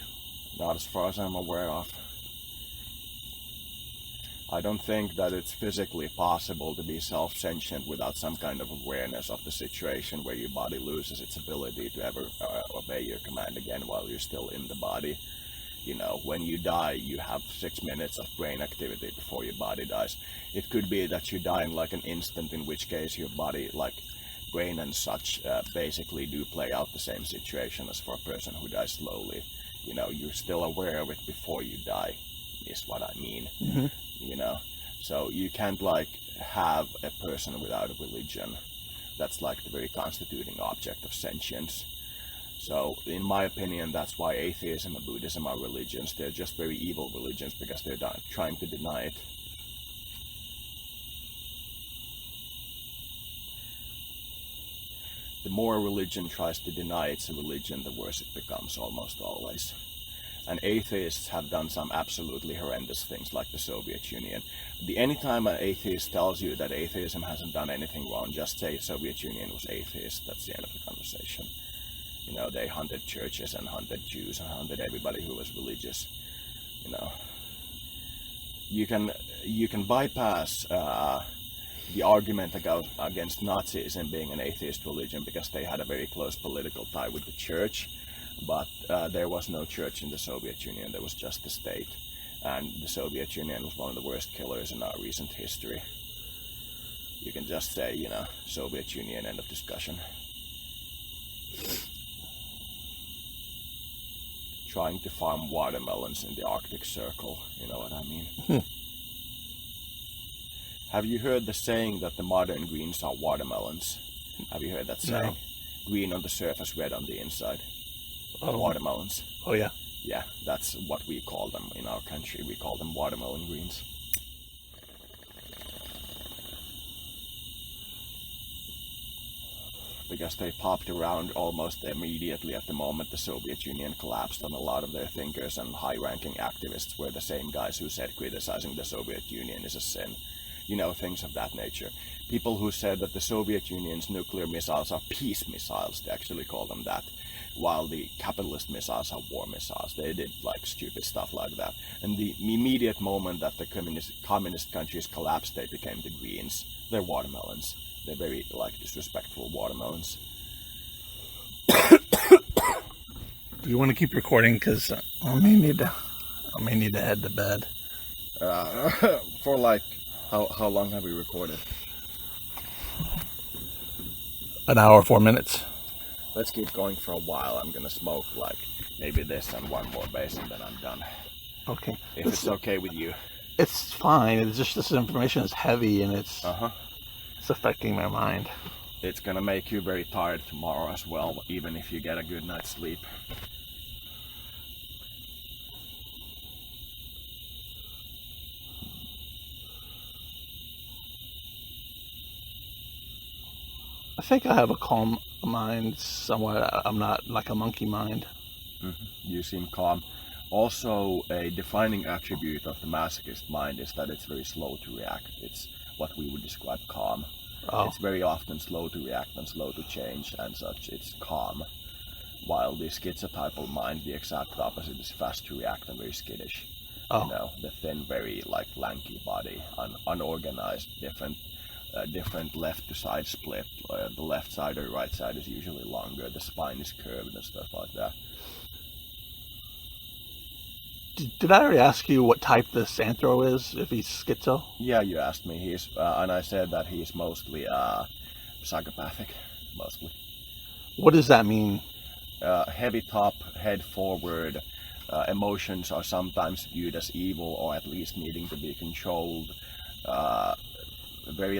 [SPEAKER 1] Not as far as I'm aware of. I don't think that it's physically possible to be self-sentient without some kind of awareness of the situation where your body loses its ability to ever obey your command again while you're still in the body. You know, when you die, you have 6 minutes of brain activity before your body dies. It could be that you die in like an instant, in which case your body, like brain and such, basically do play out the same situation as for a person who dies slowly. You know, you're still aware of it before you die, is what I mean.
[SPEAKER 2] Mm-hmm.
[SPEAKER 1] You know, so you can't like have a person without a religion. That's like the very constituting object of sentience. So in my opinion, that's why atheism and Buddhism are religions. They're just very evil religions because they're trying to deny it. The more a religion tries to deny it's a religion, the worse it becomes, almost always. And atheists have done some absolutely horrendous things, like the Soviet Union. Anytime an atheist tells you that atheism hasn't done anything wrong, just say Soviet Union was atheist. That's the end of the conversation. You know, they hunted churches and hunted Jews and hunted everybody who was religious. You know, you can bypass the argument against Nazism being an atheist religion because they had a very close political tie with the church. But there was no church in the Soviet Union, there was just the state. And the Soviet Union was one of the worst killers in our recent history. You can just say, you know, Soviet Union, end of discussion. Trying to farm watermelons in the Arctic Circle, you know what I mean? Have you heard the saying that the modern greens are watermelons? Have you heard that saying?
[SPEAKER 2] No.
[SPEAKER 1] Green on the surface, red on the inside. Watermelons.
[SPEAKER 2] Oh yeah.
[SPEAKER 1] Yeah, that's what we call them in our country. We call them watermelon greens. Because they popped around almost immediately at the moment the Soviet Union collapsed, and a lot of their thinkers and high-ranking activists were the same guys who said criticizing the Soviet Union is a sin. things of that nature. People who said that the Soviet Union's nuclear missiles are peace missiles, they actually call them that, while the capitalist missiles are war missiles. They did like stupid stuff like that. And the immediate moment that the communist countries collapsed, they became the Greens. They're watermelons. They're very disrespectful watermelons.
[SPEAKER 2] Do you want to keep recording? Because I may need to head to bed.
[SPEAKER 1] For how long have we recorded?
[SPEAKER 2] An hour, 4 minutes.
[SPEAKER 1] Let's keep going for a while. I'm gonna smoke maybe this and one more base and then I'm done.
[SPEAKER 2] Okay.
[SPEAKER 1] If it's okay with you.
[SPEAKER 2] It's fine. It's just this information is heavy and it's affecting my mind.
[SPEAKER 1] It's gonna make you very tired tomorrow as well, even if you get a good night's sleep.
[SPEAKER 2] I think I have a calm mind somewhat. I'm not like a monkey mind.
[SPEAKER 1] You seem calm. Also, a defining attribute of the masochist mind is that it's very slow to react. It's what we would describe calm.
[SPEAKER 2] Oh.
[SPEAKER 1] It's very often slow to react and slow to change and such. It's calm. While the schizotypal mind, the exact opposite, is fast to react and very skittish.
[SPEAKER 2] Oh.
[SPEAKER 1] The thin, very lanky body, unorganized, different left to side split. The left side or right side is usually longer. The spine is curved and stuff like that.
[SPEAKER 2] Did I already ask you what type this anthro is? If he's schizo?
[SPEAKER 1] Yeah, you asked me. He's and I said that he's mostly psychopathic, mostly.
[SPEAKER 2] What does that mean?
[SPEAKER 1] Heavy top, head forward. Emotions are sometimes viewed as evil or at least needing to be controlled. Very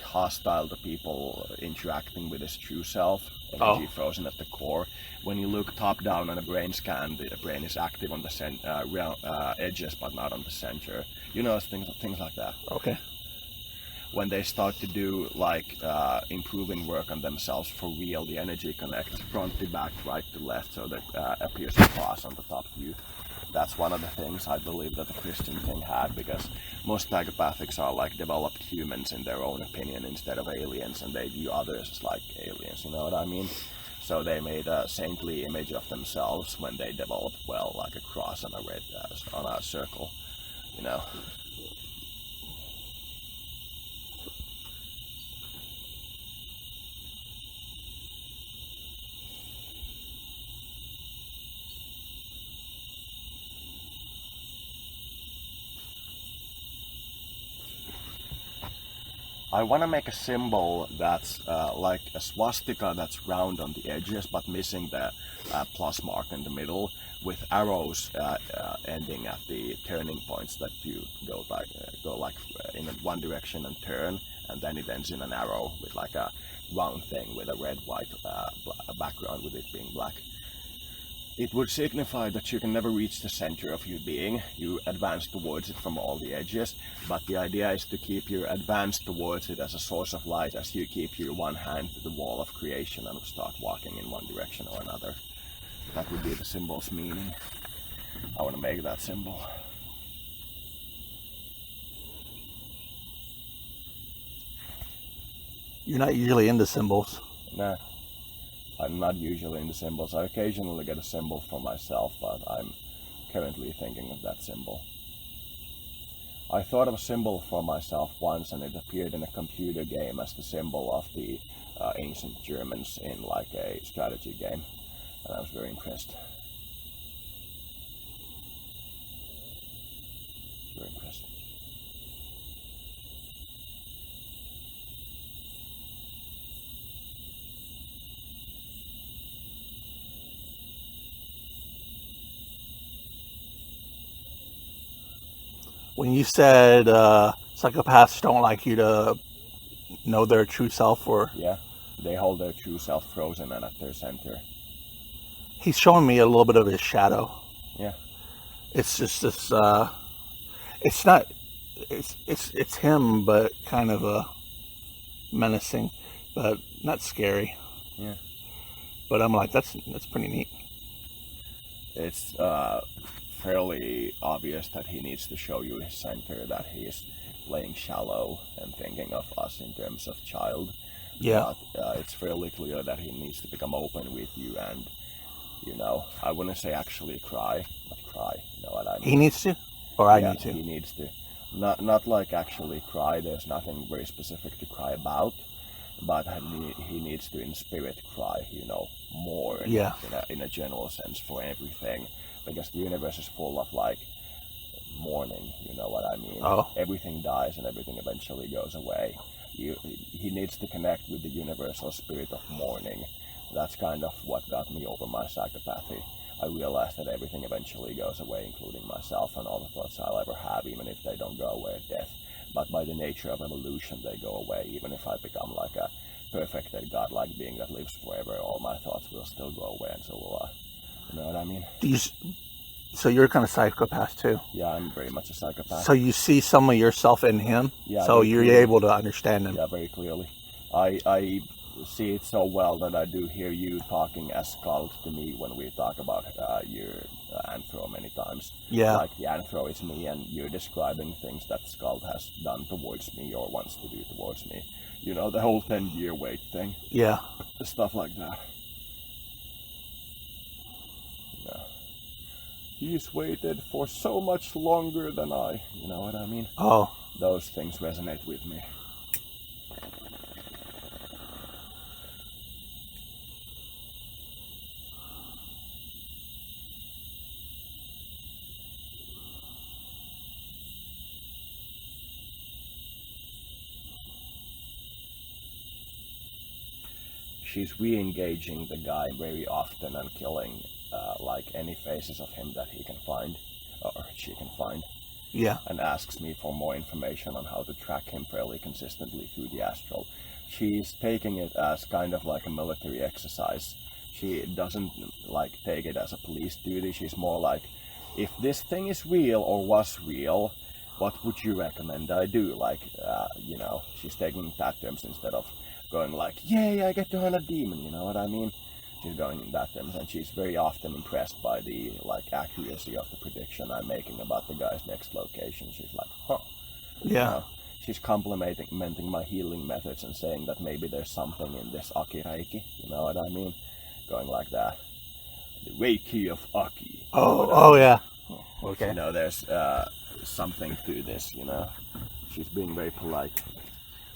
[SPEAKER 1] hostile to people interacting with his true self. Energy frozen at the core. When you look top down on a brain scan, the brain is active on the edges but not on the center. Things like that.
[SPEAKER 2] Okay.
[SPEAKER 1] When they start to do improving work on themselves for real, the energy connects front to back, right to left, so that appears a cross on the top view. That's one of the things I believe that the Christian thing had, because most psychopathics are developed humans in their own opinion instead of aliens, and they view others as aliens, you know what I mean? So they made a saintly image of themselves when they developed like a cross on a circle, you know. I want to make a symbol that's like a swastika that's round on the edges but missing the plus mark in the middle, with arrows ending at the turning points that you go in one direction and turn, and then it ends in an arrow with a round thing with a red-white background with it being black. It would signify that you can never reach the center of your being. You advance towards it from all the edges, but the idea is to keep your advance towards it as a source of light as you keep your one hand to the wall of creation and start walking in one direction or another. That would be the symbol's meaning. I want to make that symbol.
[SPEAKER 2] You're not usually into symbols.
[SPEAKER 1] Nah. I'm not usually into symbols. I occasionally get a symbol for myself, but I'm currently thinking of that symbol. I thought of a symbol for myself once, and it appeared in a computer game as the symbol of the ancient Germans in a strategy game, and I was very impressed. Very impressed.
[SPEAKER 2] When you said psychopaths don't like you to know their true self, or...
[SPEAKER 1] Yeah, they hold their true self frozen and at their center.
[SPEAKER 2] He's showing me a little bit of his shadow.
[SPEAKER 1] Yeah.
[SPEAKER 2] It's just this, it's not, it's him, but kind of menacing, but not scary.
[SPEAKER 1] Yeah.
[SPEAKER 2] But I'm like, that's pretty neat.
[SPEAKER 1] It's fairly obvious that he needs to show you his center, that he's playing shallow and thinking of us in terms of child.
[SPEAKER 2] Yeah.
[SPEAKER 1] But it's fairly clear that he needs to become open with you and, you know, I wouldn't say actually cry, but cry, you know what I mean?
[SPEAKER 2] He needs to? Or I
[SPEAKER 1] Yeah,
[SPEAKER 2] need to?
[SPEAKER 1] he needs to. Not like actually cry, there's nothing very specific to cry about, but he needs to in spirit cry, you know, more in a general sense for everything, because the universe is full of like mourning, you know what I mean?
[SPEAKER 2] Oh.
[SPEAKER 1] Everything dies and everything eventually goes away. He needs to connect with the universal spirit of mourning. That's kind of what got me over my psychopathy. I realized that everything eventually goes away, including myself and all the thoughts I'll ever have, even if they don't go away at death. But by the nature of evolution, they go away. Even if I become like a perfected godlike being that lives forever, all my thoughts will still go away, and so will I. You know what I mean?
[SPEAKER 2] So you're kind of psychopath too?
[SPEAKER 1] Yeah, I'm very much a psychopath.
[SPEAKER 2] So you see some of yourself in him?
[SPEAKER 1] Yeah.
[SPEAKER 2] So you're able to understand him?
[SPEAKER 1] Yeah, very clearly. I see it so well that I do hear you talking as Skald to me when we talk about your anthro many times.
[SPEAKER 2] Yeah.
[SPEAKER 1] Like the anthro is me and you're describing things that Skald has done towards me or wants to do towards me. You know, the whole 10-year wait thing.
[SPEAKER 2] Yeah.
[SPEAKER 1] Stuff like that. Yeah. He's waited for so much longer than I. You know what I mean?
[SPEAKER 2] Oh.
[SPEAKER 1] Those things resonate with me. She's re-engaging the guy very often and killing like any faces of him that he can find, or she can find.
[SPEAKER 2] Yeah.
[SPEAKER 1] And asks me for more information on how to track him fairly consistently through the astral. She's taking it as kind of like a military exercise. She doesn't like take it as a police duty. She's more like, if this thing is real or was real, what would you recommend I do? Like, you know, she's taking that terms instead of going like, yay, I get to hunt a demon, you know what I mean? She's going in that terms, and she's very often impressed by the like accuracy of the prediction I'm making about the guy's next location. She's like, huh.
[SPEAKER 2] Yeah.
[SPEAKER 1] You know, she's complimenting my healing methods and saying that maybe there's something in this Aki Reiki, you know what I mean? Going like that. The Reiki of Aki.
[SPEAKER 2] Oh, yeah. Okay.
[SPEAKER 1] You know, there's something to this, you know. She's being very polite.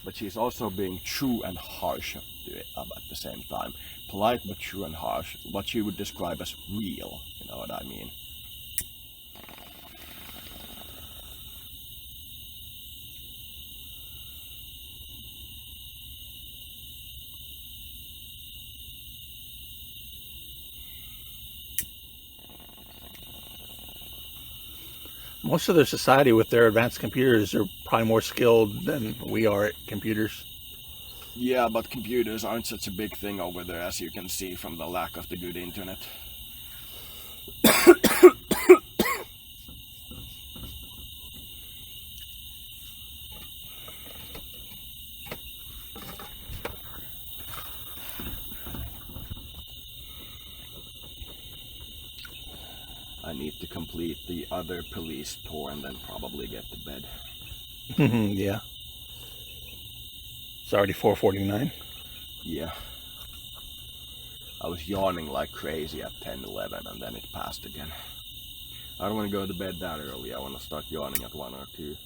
[SPEAKER 1] But she's also being true and harsh to it at the same time. Polite but true and harsh. What she would describe as real, you know what I mean?
[SPEAKER 2] Most of their society with their advanced computers are probably more skilled than we are at computers.
[SPEAKER 1] Yeah, but computers aren't such a big thing over there, as you can see from the lack of the good internet. I need to complete the other police tour and then probably get to bed.
[SPEAKER 2] Yeah. It's already 4:49.
[SPEAKER 1] Yeah. I was yawning like crazy at 10:11 and then it passed again. I don't want to go to bed that early. I want to start yawning at 1 or 2.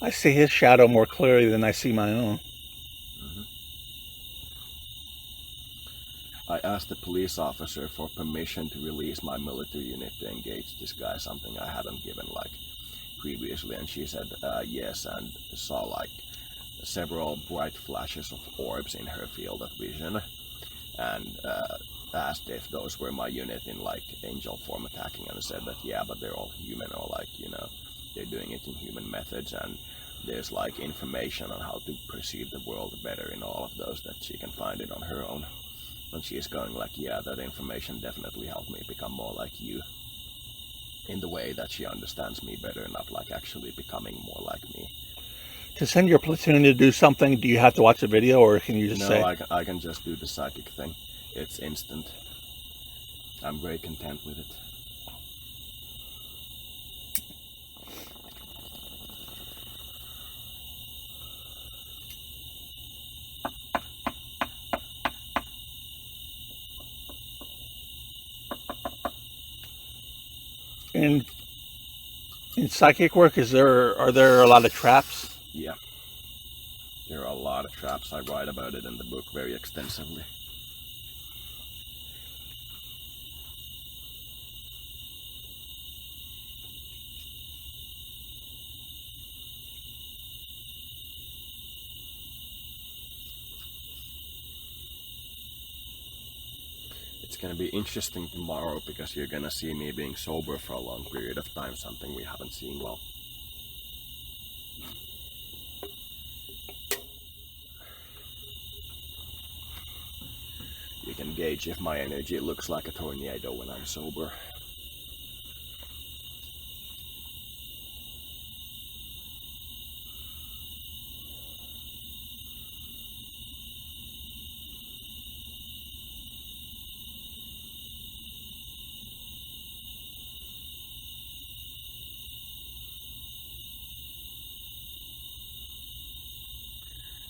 [SPEAKER 2] I see his shadow more clearly than I see my own.
[SPEAKER 1] I asked the police officer for permission to release my military unit to engage this guy, something I hadn't given like previously, and she said yes, and saw like several bright flashes of orbs in her field of vision, and asked if those were my unit in like angel form attacking, and said that yeah, but they're all human, or like, you know, they're doing it in human methods, and there's like information on how to perceive the world better in all of those, that she can find it on her own. And she's going like, yeah, that information definitely helped me become more like you, in the way that she understands me better, not like actually becoming more like me.
[SPEAKER 2] To send your platoon to do something, do you have to watch a video, or can you just
[SPEAKER 1] No,
[SPEAKER 2] say?
[SPEAKER 1] I can just do the psychic thing. It's instant. I'm very content with it.
[SPEAKER 2] In psychic work, are there a lot of traps?
[SPEAKER 1] Yeah. There are a lot of traps. I write about it in the book very extensively. It's gonna be interesting tomorrow because you're gonna see me being sober for a long period of time, something we haven't seen well. You can gauge if my energy looks like a tornado when I'm sober.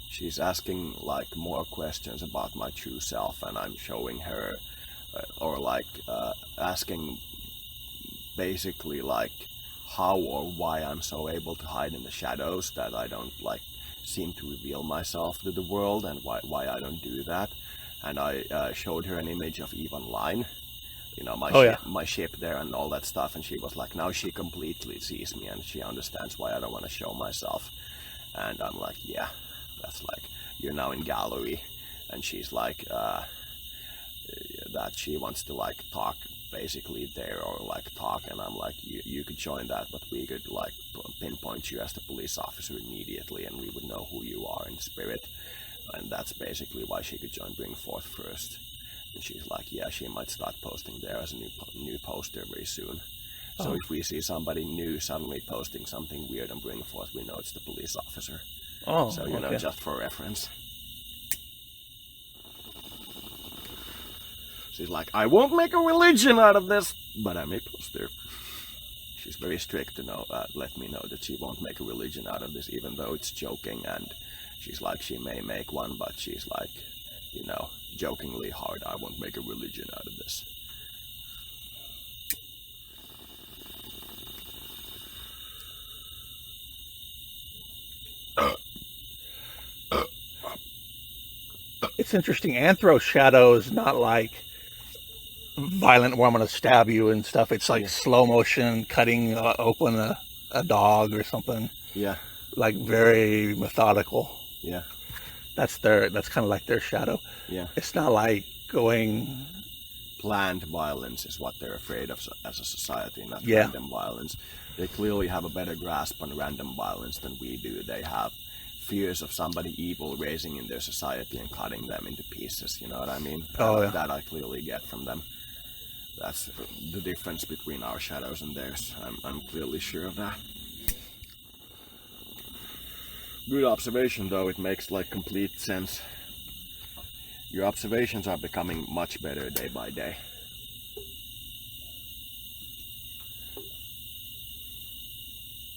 [SPEAKER 1] She's asking like more questions about my true self, and I'm showing her, or like asking basically like how or why I'm so able to hide in the shadows, that I don't like seem to reveal myself to the world, and why I don't do that. And I showed her an image of Ivan Line, you know, my ship there and all that stuff, and she was like, now she completely sees me and she understands why I don't want to show myself. And I'm like, yeah, that's like, you're now in gallery. And she's like, that she wants to like talk basically there, or like talk, and I'm like, you could join that, but we could like pinpoint you as the police officer immediately, and we would know who you are in spirit. And that's basically why she could join Bring Forth first. And she's like, yeah, she might start posting there as a new poster very soon. So if we see somebody new suddenly posting something weird and Bring Forth, we know it's the police officer. So you know, just for reference. She's like, I won't make a religion out of this, but I may post there. She's very strict to know, let me know that she won't make a religion out of this, even though it's joking. And she's like, she may make one, but she's like, you know, jokingly hard, I won't make a religion out of this.
[SPEAKER 2] It's interesting. Anthro shadow is not like violent where I'm going to stab you and stuff. It's like slow motion, cutting open a dog or something.
[SPEAKER 1] Yeah.
[SPEAKER 2] Like very methodical.
[SPEAKER 1] Yeah.
[SPEAKER 2] That's kind of like their shadow.
[SPEAKER 1] Yeah.
[SPEAKER 2] It's not like going...
[SPEAKER 1] Planned violence is what they're afraid of as a society, not random violence. They clearly have a better grasp on random violence than we do. They have fears of somebody evil raising in their society and cutting them into pieces, you know what I mean? That I clearly get from them. That's the difference between our shadows and theirs. I'm clearly sure of that. Good observation though, it makes like complete sense. Your observations are becoming much better day by day.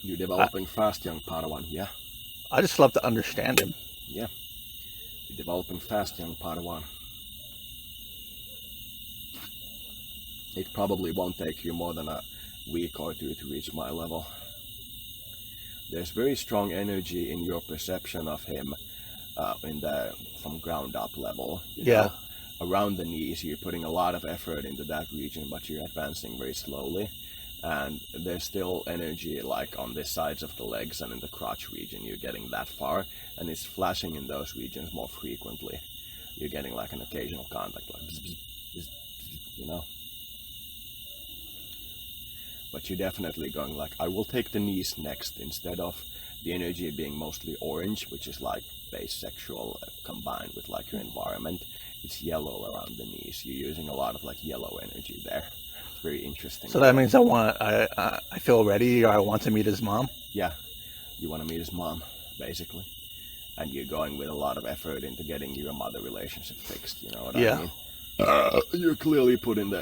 [SPEAKER 1] You're developing fast, young Padawan, yeah?
[SPEAKER 2] I just love to understand him.
[SPEAKER 1] Yeah. You're developing fast, young Padawan. It probably won't take you more than a week or two to reach my level. There's very strong energy in your perception of him from ground up level. You know? Around the knees, you're putting a lot of effort into that region, but you're advancing very slowly. And there's still energy like on the sides of the legs and in the crotch region. You're getting that far, and it's flashing in those regions more frequently. You're getting like an occasional contact, like bzz, bzz, bzz, bzz, you know. But you're definitely going like, I will take the knees next, instead of the energy being mostly orange, which is like base sexual combined with like your environment. It's yellow around the knees. You're using a lot of like yellow energy there. It's very interesting.
[SPEAKER 2] So that means I feel ready, or I want to meet his mom.
[SPEAKER 1] Yeah, you want to meet his mom, basically, and you're going with a lot of effort into getting your mother relationship fixed. You know what I mean? You're clearly putting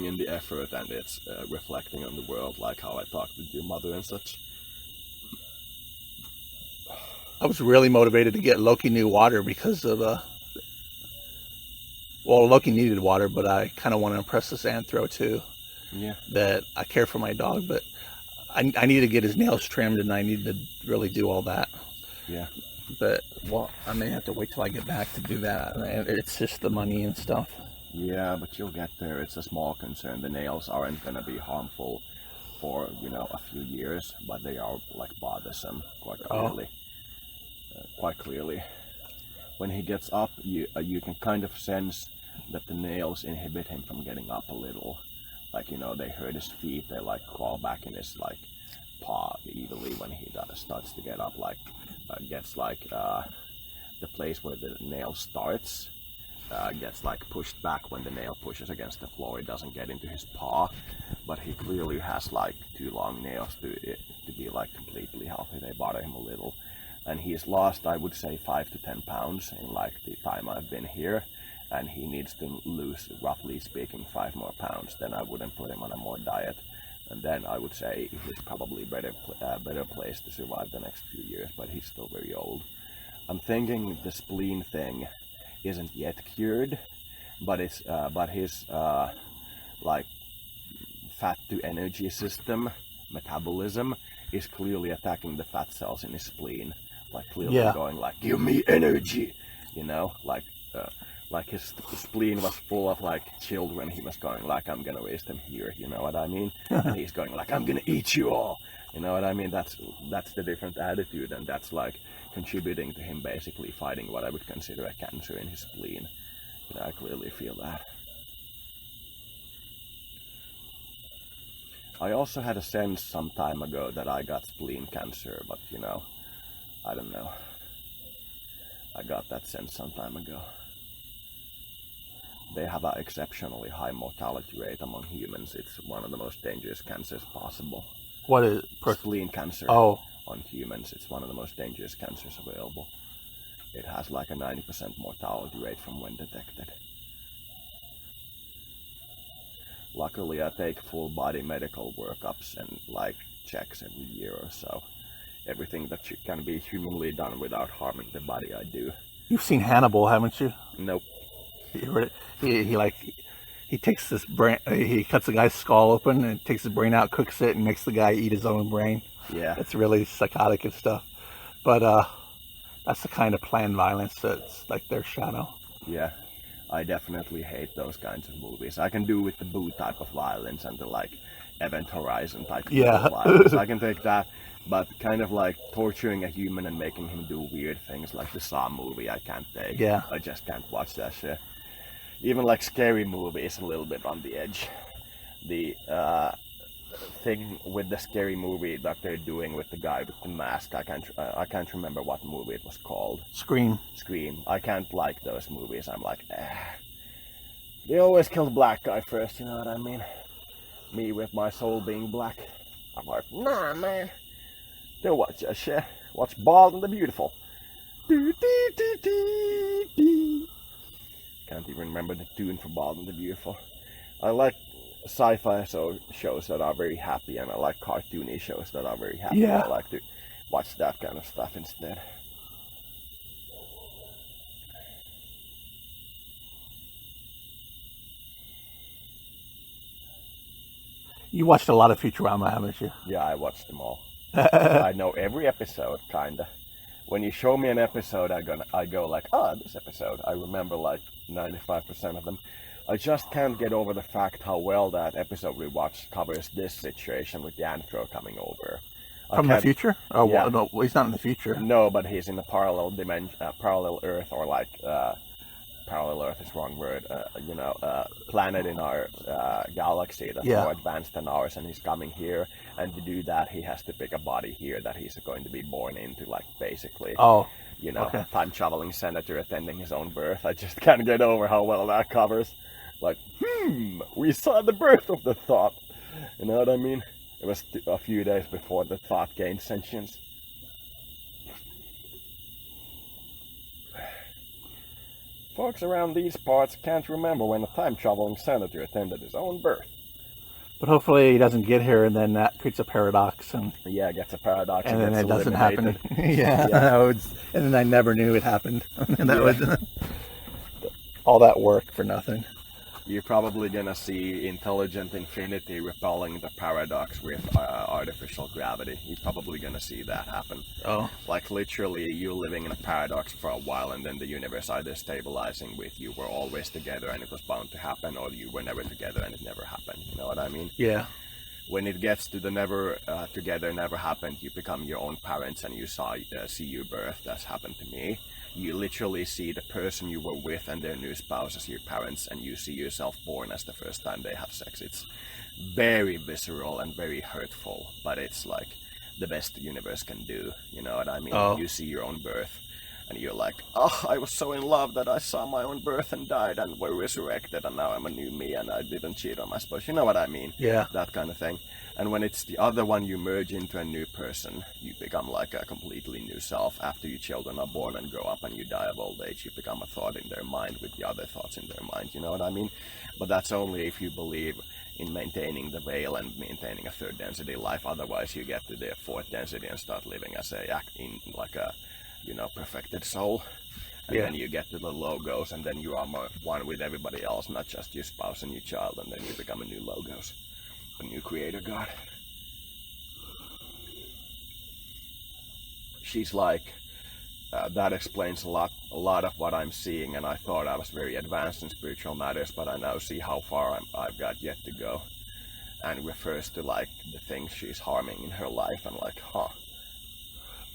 [SPEAKER 1] in the effort, and it's reflecting on the world, like how I talked with your mother and such.
[SPEAKER 2] I was really motivated to get Loki new water because of Loki needed water, but I kind of want to impress this anthro too.
[SPEAKER 1] Yeah.
[SPEAKER 2] That I care for my dog, but I need to get his nails trimmed, and I need to really do all that.
[SPEAKER 1] Yeah.
[SPEAKER 2] But I may have to wait till I get back to do that. It's just the money and stuff.
[SPEAKER 1] Yeah, but you'll get there. It's a small concern. The nails aren't going to be harmful for, a few years, but they are like bothersome quite clearly. Quite clearly. When he gets up, you can kind of sense that the nails inhibit him from getting up a little. Like, they hurt his feet, they like crawl back in his like paw evilly when he starts to get up, like gets like the place where the nail starts gets like pushed back when the nail pushes against the floor. It doesn't get into his paw, but he clearly has like too long nails to be like completely healthy. They bother him a little, and he's lost, I would say, 5 to 10 pounds in like the time I've been here, and he needs to lose, roughly speaking, 5 more pounds. Then I wouldn't put him on a more diet, and then I would say he's probably better place to survive the next few years, but he's still very old. I'm thinking the spleen thing isn't yet cured, but it's his like fat to energy system metabolism is clearly attacking the fat cells in his spleen, like clearly going like, give me energy, like his spleen was full of like children. He was going like, I'm gonna raise them here, you know what I mean? And he's going like, I'm gonna eat you all, you know what I mean? That's the different attitude, and that's like contributing to him basically fighting what I would consider a cancer in his spleen. I clearly feel that. I also had a sense some time ago that I got spleen cancer, but I don't know. I got that sense some time ago. They have an exceptionally high mortality rate among humans. It's one of the most dangerous cancers possible.
[SPEAKER 2] What is
[SPEAKER 1] spleen cancer?
[SPEAKER 2] Oh.
[SPEAKER 1] On humans, it's one of the most dangerous cancers available. It has like a 90% mortality rate from when detected. Luckily, I take full body medical workups and like checks every year or so. Everything that can be humanly done without harming the body, I do.
[SPEAKER 2] You've seen Hannibal, haven't you?
[SPEAKER 1] Nope.
[SPEAKER 2] He takes this brain. He cuts the guy's skull open and takes his brain out, cooks it, and makes the guy eat his own brain.
[SPEAKER 1] Yeah.
[SPEAKER 2] It's really psychotic and stuff. But that's the kind of planned violence that's like their shadow.
[SPEAKER 1] Yeah. I definitely hate those kinds of movies. I can do with the Boo type of violence and the like Event Horizon type of violence. I can take that, but kind of like torturing a human and making him do weird things like the Saw movie, I can't take.
[SPEAKER 2] Yeah.
[SPEAKER 1] I just can't watch that shit. Even like scary movies, a little bit on the edge. The thing with the scary movie that they're doing with the guy with the mask, I can't remember what movie it was called.
[SPEAKER 2] Scream.
[SPEAKER 1] I can't like those movies. I'm like, They always kill the black guy first, you know what I mean? Me with my soul being black. I'm like, nah, man. Don't watch that shit. Watch Bald and the Beautiful. Can't even remember the tune for Bald and the Beautiful. I like sci-fi shows that are very happy, and I like cartoony shows that are very happy.
[SPEAKER 2] Yeah.
[SPEAKER 1] I like to watch that kind of stuff instead.
[SPEAKER 2] You watched a lot of Futurama, haven't you?
[SPEAKER 1] Yeah, I watched them all. I know every episode, kinda. When you show me an episode, I go like, this episode. I remember like 95% of them. I just can't get over the fact how well that episode we watched covers this situation with the Anthro coming over.
[SPEAKER 2] From the future? Oh,
[SPEAKER 1] yeah.
[SPEAKER 2] No, he's not in the future.
[SPEAKER 1] No, but he's in a parallel dimension, parallel Earth, or like
[SPEAKER 3] parallel Earth is wrong word. Planet in our galaxy that's more advanced than ours, and he's coming here. And to do that, he has to pick a body here that he's going to be born into, like basically.
[SPEAKER 2] Oh.
[SPEAKER 3] Time traveling senator attending his own birth. I just can't get over how well that covers. Like, we saw the birth of the thought. You know what I mean? It was a few days before the thought gained sentience. Folks around these parts can't remember when a time-traveling senator attended his own birth.
[SPEAKER 2] But hopefully he doesn't get here, and then that creates a paradox. And
[SPEAKER 3] yeah, it gets a paradox.
[SPEAKER 2] And then it doesn't happen.
[SPEAKER 3] Yeah.
[SPEAKER 2] And then I never knew it happened. And that was all that work for nothing.
[SPEAKER 3] You're probably gonna see intelligent infinity repelling the paradox with artificial gravity. You're probably gonna see that happen.
[SPEAKER 2] Oh.
[SPEAKER 3] Like literally you living in a paradox for a while, and then the universe either stabilizing with you were always together and it was bound to happen, or you were never together and it never happened. You know what I mean?
[SPEAKER 2] Yeah.
[SPEAKER 3] When it gets to the never together, never happened, you become your own parents and you see your birth. That's happened to me. You literally see the person you were with and their new spouse as your parents, and you see yourself born as the first time they have sex. It's very visceral and very hurtful, but it's like the best the universe can do. You know what I mean?
[SPEAKER 2] Oh.
[SPEAKER 3] You see your own birth, and you're like, oh, I was so in love that I saw my own birth and died and were resurrected, and now I'm a new me and I didn't cheat on my spouse. You know what I mean?
[SPEAKER 2] Yeah.
[SPEAKER 3] That kind of thing. And when it's the other one, you merge into a new person. You become like a completely new self. After your children are born and grow up and you die of old age, you become a thought in their mind with the other thoughts in their mind. You know what I mean? But that's only if you believe in maintaining the veil and maintaining a third density life. Otherwise, you get to the fourth density and start living as perfected soul. And then you get to the logos, and then you are one with everybody else, not just your spouse and your child, and then you become a new logos. A new creator god. She's like, that explains a lot of what I'm seeing, and I thought I was very advanced in spiritual matters, but I now see how far I've got yet to go. And refers to like the things she's harming in her life, and like,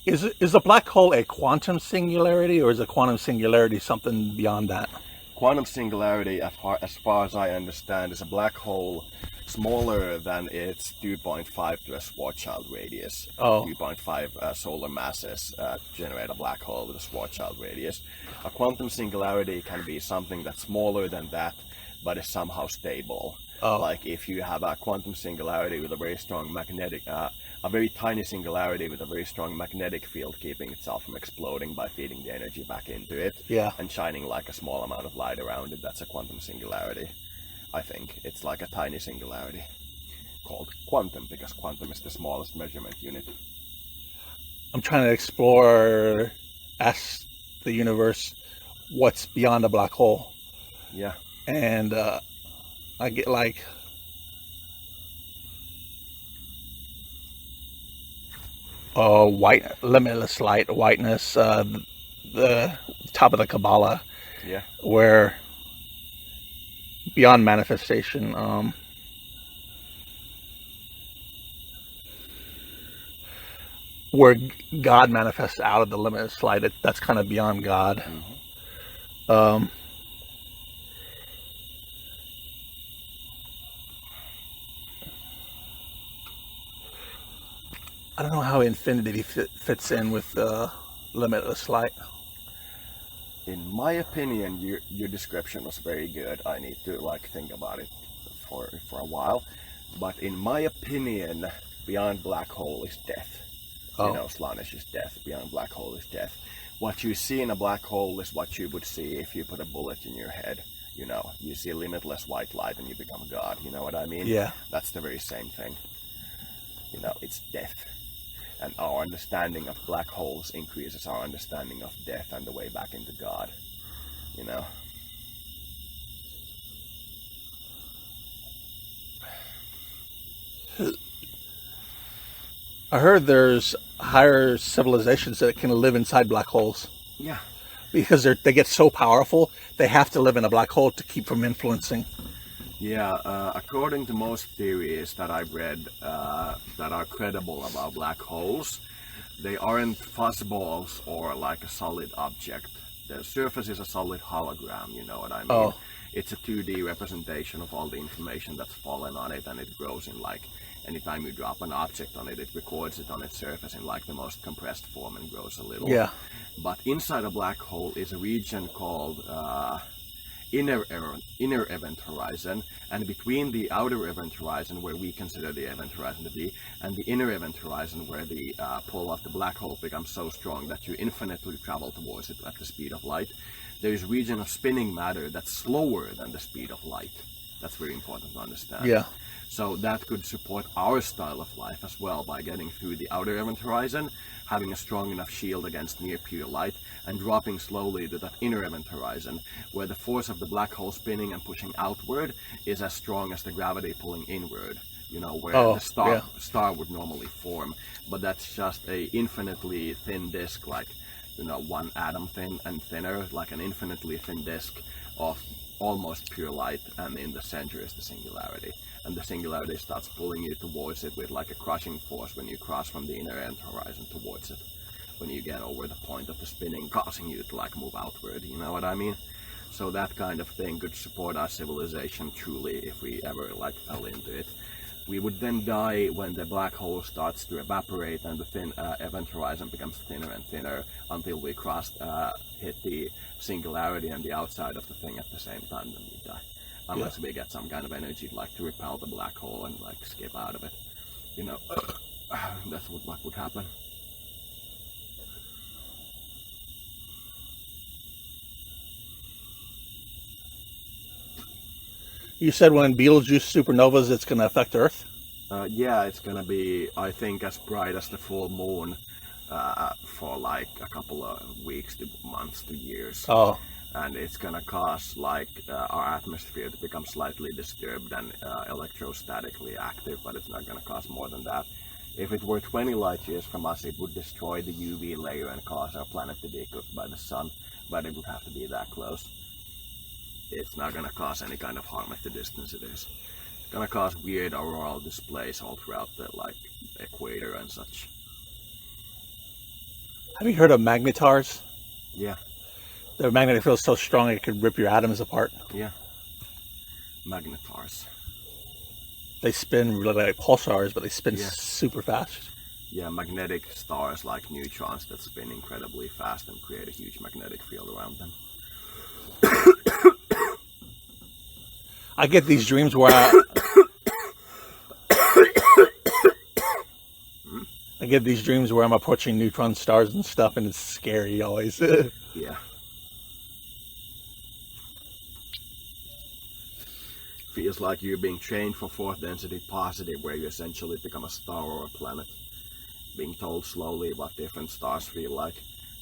[SPEAKER 2] Is a black hole a quantum singularity, or is a quantum singularity something beyond that?
[SPEAKER 3] Quantum singularity, as far as I understand, is a black hole smaller than its 2.5 to a Schwarzschild radius. 2.5 solar masses generate a black hole with a Schwarzschild radius. A quantum singularity can be something that's smaller than that, but is somehow stable. Like if you have a quantum singularity with a very strong magnetic, a very tiny singularity with a very strong magnetic field keeping itself from exploding by feeding the energy back into it, and shining like a small amount of light around it, that's a quantum singularity. I think it's like a tiny singularity called quantum, because quantum is the smallest measurement unit.
[SPEAKER 2] I'm trying to explore, ask the universe what's beyond a black hole.
[SPEAKER 3] Yeah.
[SPEAKER 2] And I get like white, limitless light, whiteness, the top of the Kabbalah.
[SPEAKER 3] Yeah.
[SPEAKER 2] Where beyond manifestation, where God manifests out of the limitless light. That's kind of beyond God.
[SPEAKER 3] Mm-hmm.
[SPEAKER 2] I don't know how infinity fits in with limitless light.
[SPEAKER 3] In my opinion, your description was very good. I need to think about it for a while. But in my opinion, beyond black hole is death. Slaanesh is death. Beyond black hole is death. What you see in a black hole is what you would see if you put a bullet in your head. You see limitless white light and you become God. You know what I mean?
[SPEAKER 2] Yeah.
[SPEAKER 3] That's the very same thing. It's death. And our understanding of black holes increases our understanding of death and the way back into God.
[SPEAKER 2] I heard there's higher civilizations that can live inside black holes.
[SPEAKER 3] Yeah.
[SPEAKER 2] Because they get so powerful, they have to live in a black hole to keep from influencing.
[SPEAKER 3] Yeah, according to most theories that I've read that are credible about black holes, they aren't fuzzballs or like a solid object. the surface is a solid hologram, you know what I mean?
[SPEAKER 2] Oh.
[SPEAKER 3] It's a 2D representation of all the information that's fallen on it, and it grows in like, anytime you drop an object on it, it records it on its surface in like the most compressed form and grows a little.
[SPEAKER 2] Yeah.
[SPEAKER 3] But inside a black hole is a region called inner event horizon, and between the outer event horizon, where we consider the event horizon to be, and the inner event horizon, where the pull of the black hole becomes so strong that you infinitely travel towards it at the speed of light, there is a region of spinning matter that's slower than the speed of light. That's very important to understand.
[SPEAKER 2] Yeah.
[SPEAKER 3] So that could support our style of life as well, by getting through the outer event horizon, having a strong enough shield against near pure light, and dropping slowly to that inner event horizon, where the force of the black hole spinning and pushing outward is as strong as the gravity pulling inward, you know, where the star would normally form. But that's just a infinitely thin disk, like, you know, 1 atom thin and thinner, like an infinitely thin disk of almost pure light, and in the center is the singularity. And the singularity starts pulling you towards it with like a crushing force when you cross from the inner end horizon towards it. When you get over the point of the spinning, causing you to like move outward, you know what I mean? So that kind of thing could support our civilization truly if we ever like fell into it. We would then die when the black hole starts to evaporate and the thin event horizon becomes thinner and thinner until we hit the singularity and the outside of the thing at the same time, then we die. Unless we get some kind of energy like to repel the black hole and like skip out of it. You know, that's what would happen.
[SPEAKER 2] You said when Betelgeuse supernovas, it's going to affect Earth?
[SPEAKER 3] Yeah, it's going to be, I think, as bright as the full moon for like a couple of weeks to months to years.
[SPEAKER 2] Oh.
[SPEAKER 3] And it's going to cause like our atmosphere to become slightly disturbed and electrostatically active, but it's not going to cause more than that. If it were 20 light years from us, it would destroy the UV layer and cause our planet to be cooked by the sun, but it would have to be that close. It's not going to cause any kind of harm at the distance it is. It's going to cause weird auroral displays all throughout the like equator and such.
[SPEAKER 2] Have you heard of magnetars?
[SPEAKER 3] Yeah.
[SPEAKER 2] Their magnetic field is so strong it could rip your atoms apart.
[SPEAKER 3] Yeah. Magnetars.
[SPEAKER 2] They spin really like pulsars, but they spin super fast.
[SPEAKER 3] Yeah, magnetic stars like neutrons that spin incredibly fast and create a huge magnetic field around them.
[SPEAKER 2] I get these dreams where I get these dreams where I'm approaching neutron stars and stuff, and it's scary always.
[SPEAKER 3] Yeah. Feels like you're being trained for 4th density positive, where you essentially become a star or a planet. Being told slowly what different stars feel like.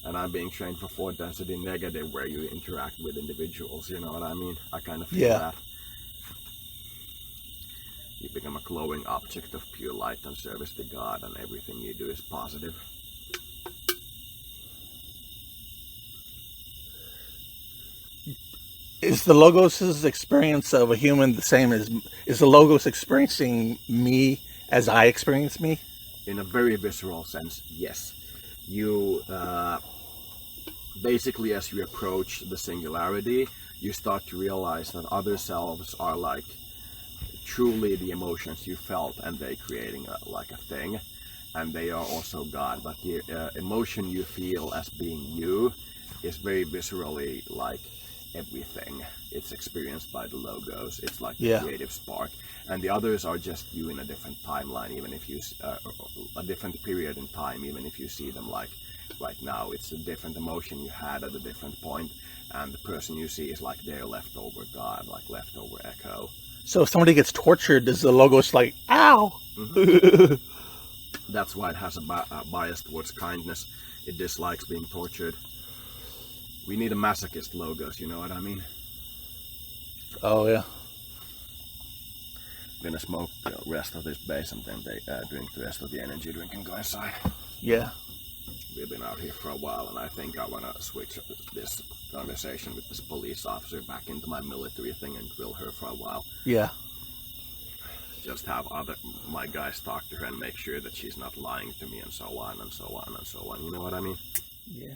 [SPEAKER 3] And I'm being trained for 4th density negative, where you interact with individuals, you know what I mean? I kind of feel that. You become a glowing object of pure light and service to God, and everything you do is positive.
[SPEAKER 2] Is the Logos' experience of a human the same as, is the Logos experiencing me as I experience me?
[SPEAKER 3] In a very visceral sense, yes. You, basically as you approach the singularity, you start to realize that other selves are like truly the emotions you felt, and they creating like a thing, and they are also God. But the emotion you feel as being you is very viscerally like everything. It's experienced by the Logos. It's like the creative spark, and the others are just you in a different timeline, even if you a different period in time, even if you see them like right now. It's a different emotion you had at a different point, and the person you see is like their leftover God, like leftover echo.
[SPEAKER 2] So if somebody gets tortured, does the Logos like, ow?
[SPEAKER 3] Mm-hmm. That's why it has a bias towards kindness. It dislikes being tortured. We need a masochist Logos, you know what I mean?
[SPEAKER 2] Oh, yeah.
[SPEAKER 3] I'm gonna smoke the rest of this base and then drink the rest of the energy drink and go inside.
[SPEAKER 2] Yeah.
[SPEAKER 3] We've been out here for a while, and I think I want to switch this conversation with this police officer back into my military thing and grill her for a while.
[SPEAKER 2] Yeah.
[SPEAKER 3] Just have my guys talk to her and make sure that she's not lying to me, and so on and so on and so on. You know what I mean?
[SPEAKER 2] Yeah.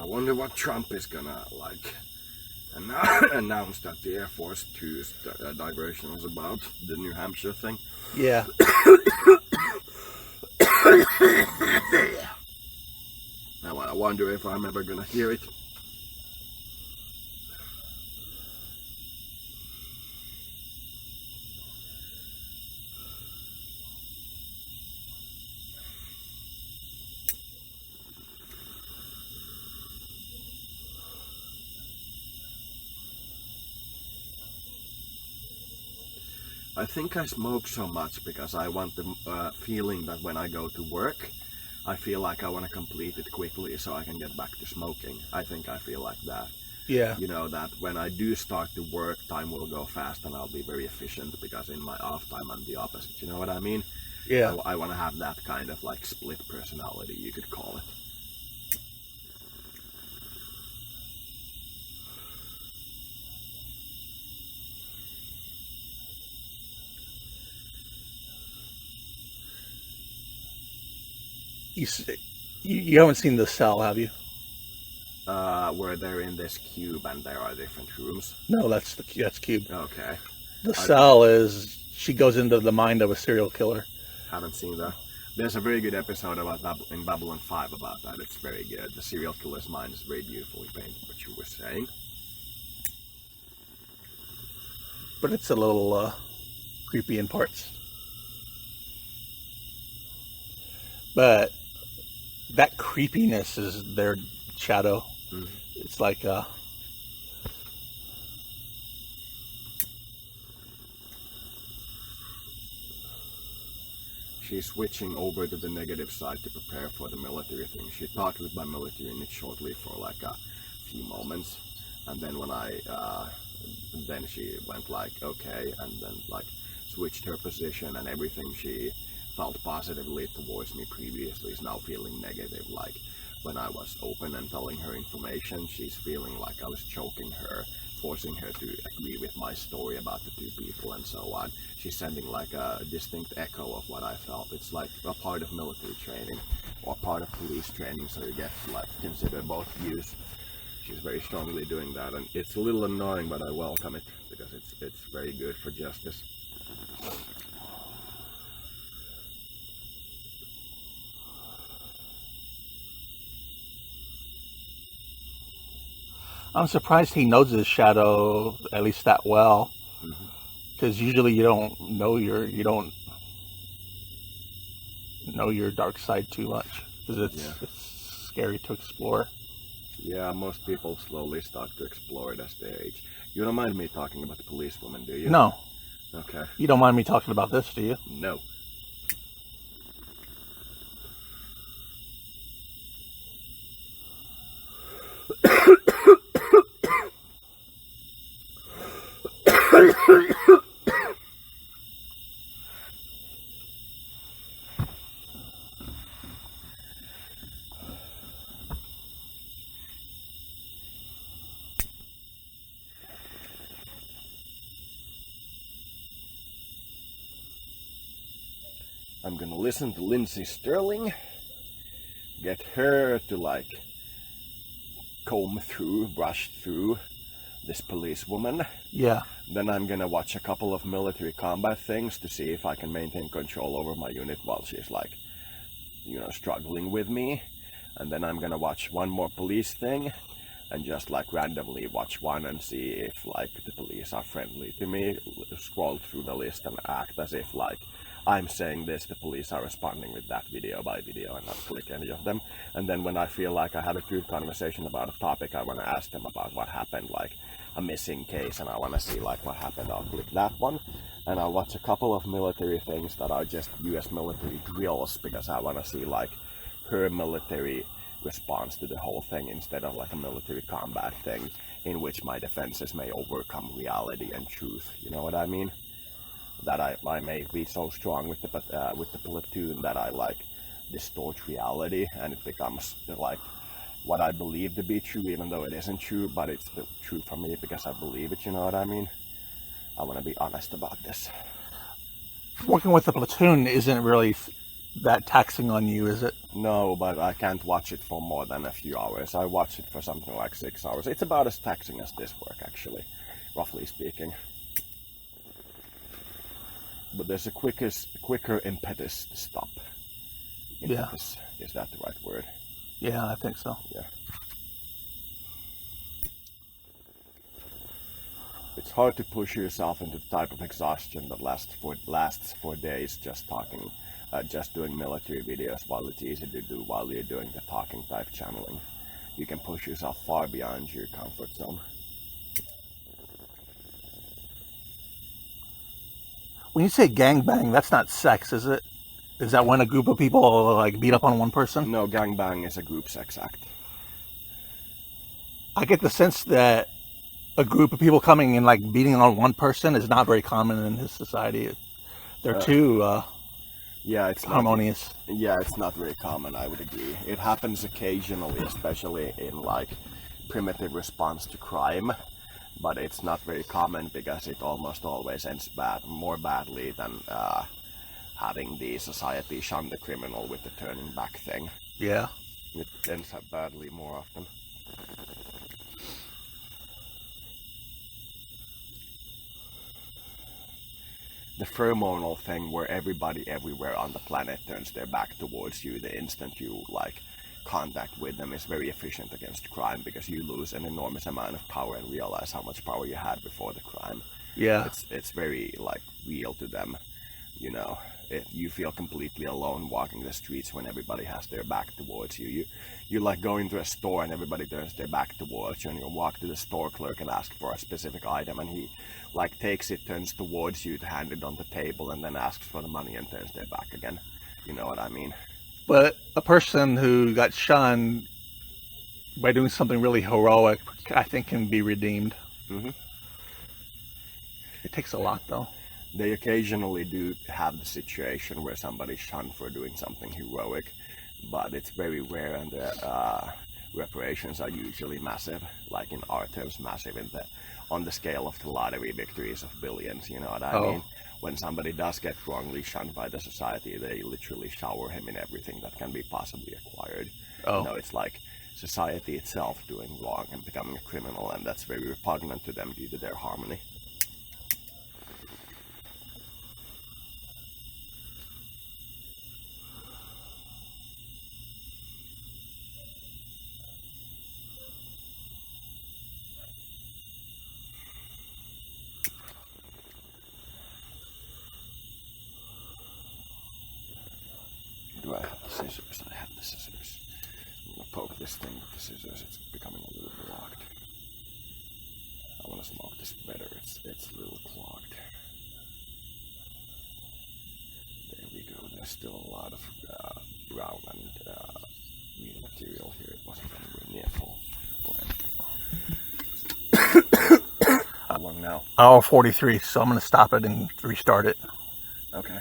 [SPEAKER 1] I wonder what Trump is gonna like announce that the Air Force 2's diversion was about, the New Hampshire thing.
[SPEAKER 2] Yeah.
[SPEAKER 1] Now I wonder if I'm ever gonna hear it. I think I smoke so much because I want the feeling that when I go to work, I feel like I want to complete it quickly so I can get back to smoking. I think I feel like that.
[SPEAKER 2] Yeah.
[SPEAKER 1] You know, that when I do start to work, time will go fast and I'll be very efficient, because in my off time I'm the opposite. You know what I mean?
[SPEAKER 2] Yeah.
[SPEAKER 1] I want to have that kind of like split personality, you could call it.
[SPEAKER 2] You haven't seen The Cell, have you?
[SPEAKER 1] Where they're in this cube and there are different rooms.
[SPEAKER 2] No, that's Cube.
[SPEAKER 1] Okay.
[SPEAKER 2] The Cell is she goes into the mind of a serial killer.
[SPEAKER 1] Haven't seen that. There's a very good episode about in Babylon 5 about that. It's very good. The serial killer's mind is very beautifully painted, what you were saying.
[SPEAKER 2] But it's a little creepy in parts. But that creepiness is their shadow. Mm-hmm. It's like
[SPEAKER 1] she's switching over to the negative side to prepare for the military thing. She talked with my military unit shortly for like a few moments, and then when then she went like okay, and then like switched her position, and everything she felt positively towards me previously is now feeling negative. Like when I was open and telling her information, she's feeling like I was choking her, forcing her to agree with my story about the two people and so on. She's sending like a distinct echo of what I felt. It's like a part of military training or part of police training, so you get to like consider both views. She's very strongly doing that, and it's a little annoying, but I welcome it because it's very good for justice.
[SPEAKER 2] I'm surprised he knows his shadow at least that well, because usually you don't know your dark side too much, because it's scary to explore.
[SPEAKER 1] Yeah, most people slowly start to explore it as they age. You don't mind me talking about the policewoman, do you?
[SPEAKER 2] No.
[SPEAKER 1] Okay.
[SPEAKER 2] You don't mind me talking about this, do you?
[SPEAKER 1] No. I'm gonna listen to Lindsay Sterling, get her to like brush through this policewoman.
[SPEAKER 2] Yeah.
[SPEAKER 1] Then I'm gonna watch a couple of military combat things to see if I can maintain control over my unit while she's like, you know, struggling with me. And then I'm gonna watch one more police thing and just like randomly watch one and see if like the police are friendly to me, scroll through the list and act as if like I'm saying this, the police are responding with that video by video, and not click any of them. And then when I feel like I have a good conversation about a topic, I want to ask them about what happened, like a missing case, and I want to see like what happened. I'll click that one, and I'll watch a couple of military things that are just US military drills, because I want to see like her military response to the whole thing instead of like a military combat thing in which my defenses may overcome reality and truth. You know what I mean? That I may be so strong with the platoon that I like distort reality, and it becomes like what I believe to be true, even though it isn't true, but it's the true for me because I believe it. You know what I mean? I want to be honest about this.
[SPEAKER 2] Working with the platoon isn't really that taxing on you, is it?
[SPEAKER 3] No, but I can't watch it for more than a few hours. I watch it for something like 6 hours. It's about as taxing as this work, actually, roughly speaking. But there's a quicker impetus to stop. Impetus, is that the right word?
[SPEAKER 2] Yeah, I think so.
[SPEAKER 3] Yeah. It's hard to push yourself into the type of exhaustion that lasts for days just talking, just doing military videos, while it's easy to do while you're doing the talking type channeling. You can push yourself far beyond your comfort zone.
[SPEAKER 2] When you say gangbang, that's not sex, is it? Is that when a group of people like beat up on one person?
[SPEAKER 3] No, gangbang is a group sex act.
[SPEAKER 2] I get the sense that a group of people coming and like beating on one person is not very common in his society. They're too
[SPEAKER 3] it's
[SPEAKER 2] harmonious.
[SPEAKER 3] It's not very common, I would agree. It happens occasionally, especially in like primitive response to crime, but it's not very common because it almost always ends more badly than having the society shun the criminal with the turning back thing.
[SPEAKER 2] Yeah.
[SPEAKER 3] It ends up badly more often. The pheromonal thing where everybody everywhere on the planet turns their back towards you the instant you like contact with them is very efficient against crime, because you lose an enormous amount of power and realize how much power you had before the crime.
[SPEAKER 2] Yeah.
[SPEAKER 3] It's very like real to them, you know. You feel completely alone walking the streets when everybody has their back towards you. You like go into a store and everybody turns their back towards you, and you walk to the store clerk and ask for a specific item, and he like takes it, turns towards you to hand it on the table, and then asks for the money and turns their back again. You know what I mean?
[SPEAKER 2] But a person who got shunned by doing something really heroic, I think, can be redeemed.
[SPEAKER 3] Mm-hmm.
[SPEAKER 2] It takes a lot, though.
[SPEAKER 3] They occasionally do have the situation where somebody's shunned for doing something heroic, but it's very rare, and the reparations are usually massive, like in our terms, massive on the scale of the lottery victories of billions, you know what I mean? When somebody does get wrongly shunned by the society, they literally shower him in everything that can be possibly acquired. You know, it's like society itself doing wrong and becoming a criminal, and that's very repugnant to them due to their harmony. Do I have the scissors? I have the scissors. I'm gonna poke this thing with the scissors. It's becoming a little blocked. I want to smoke this better. It's a little clogged. There we go. There's still a lot of brown and green material here. It wasn't anywhere near full. How long now?
[SPEAKER 2] Hour 43, so I'm going to stop it and restart it.
[SPEAKER 3] Okay.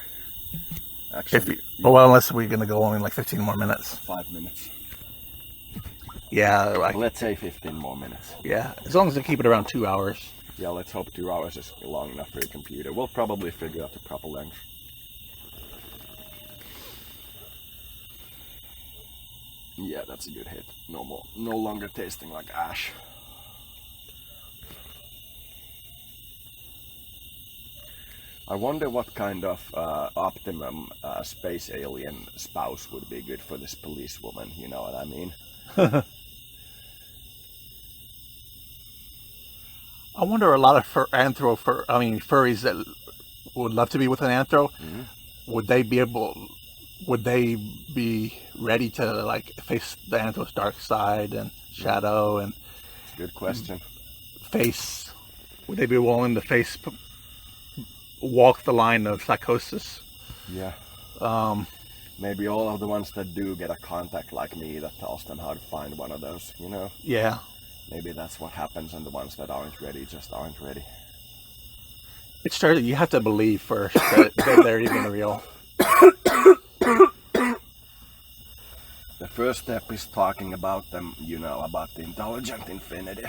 [SPEAKER 3] Actually,
[SPEAKER 2] unless we're going to go only like 15 more minutes.
[SPEAKER 3] 5 minutes.
[SPEAKER 2] Yeah.
[SPEAKER 3] Let's say 15 more minutes.
[SPEAKER 2] Yeah, as long as they keep it around 2 hours.
[SPEAKER 3] Yeah, let's hope 2 hours is long enough for your computer. We'll probably figure out the proper length. Yeah, that's a good hit. No longer tasting like ash. I wonder what kind of optimum space alien spouse would be good for this policewoman, you know what I mean?
[SPEAKER 2] I wonder, a lot of furries that would love to be with an anthro, would they be ready to like face the anthro's dark side and shadow and
[SPEAKER 3] good question.
[SPEAKER 2] Would they be willing to walk the line of psychosis?
[SPEAKER 3] Yeah. Maybe all of the ones that do get a contact like me that tells them how to find one of those, you know?
[SPEAKER 2] Yeah.
[SPEAKER 3] Maybe that's what happens, and the ones that aren't ready just aren't ready.
[SPEAKER 2] You have to believe first that they're even real.
[SPEAKER 3] The first step is talking about them, you know, about the intelligent infinity.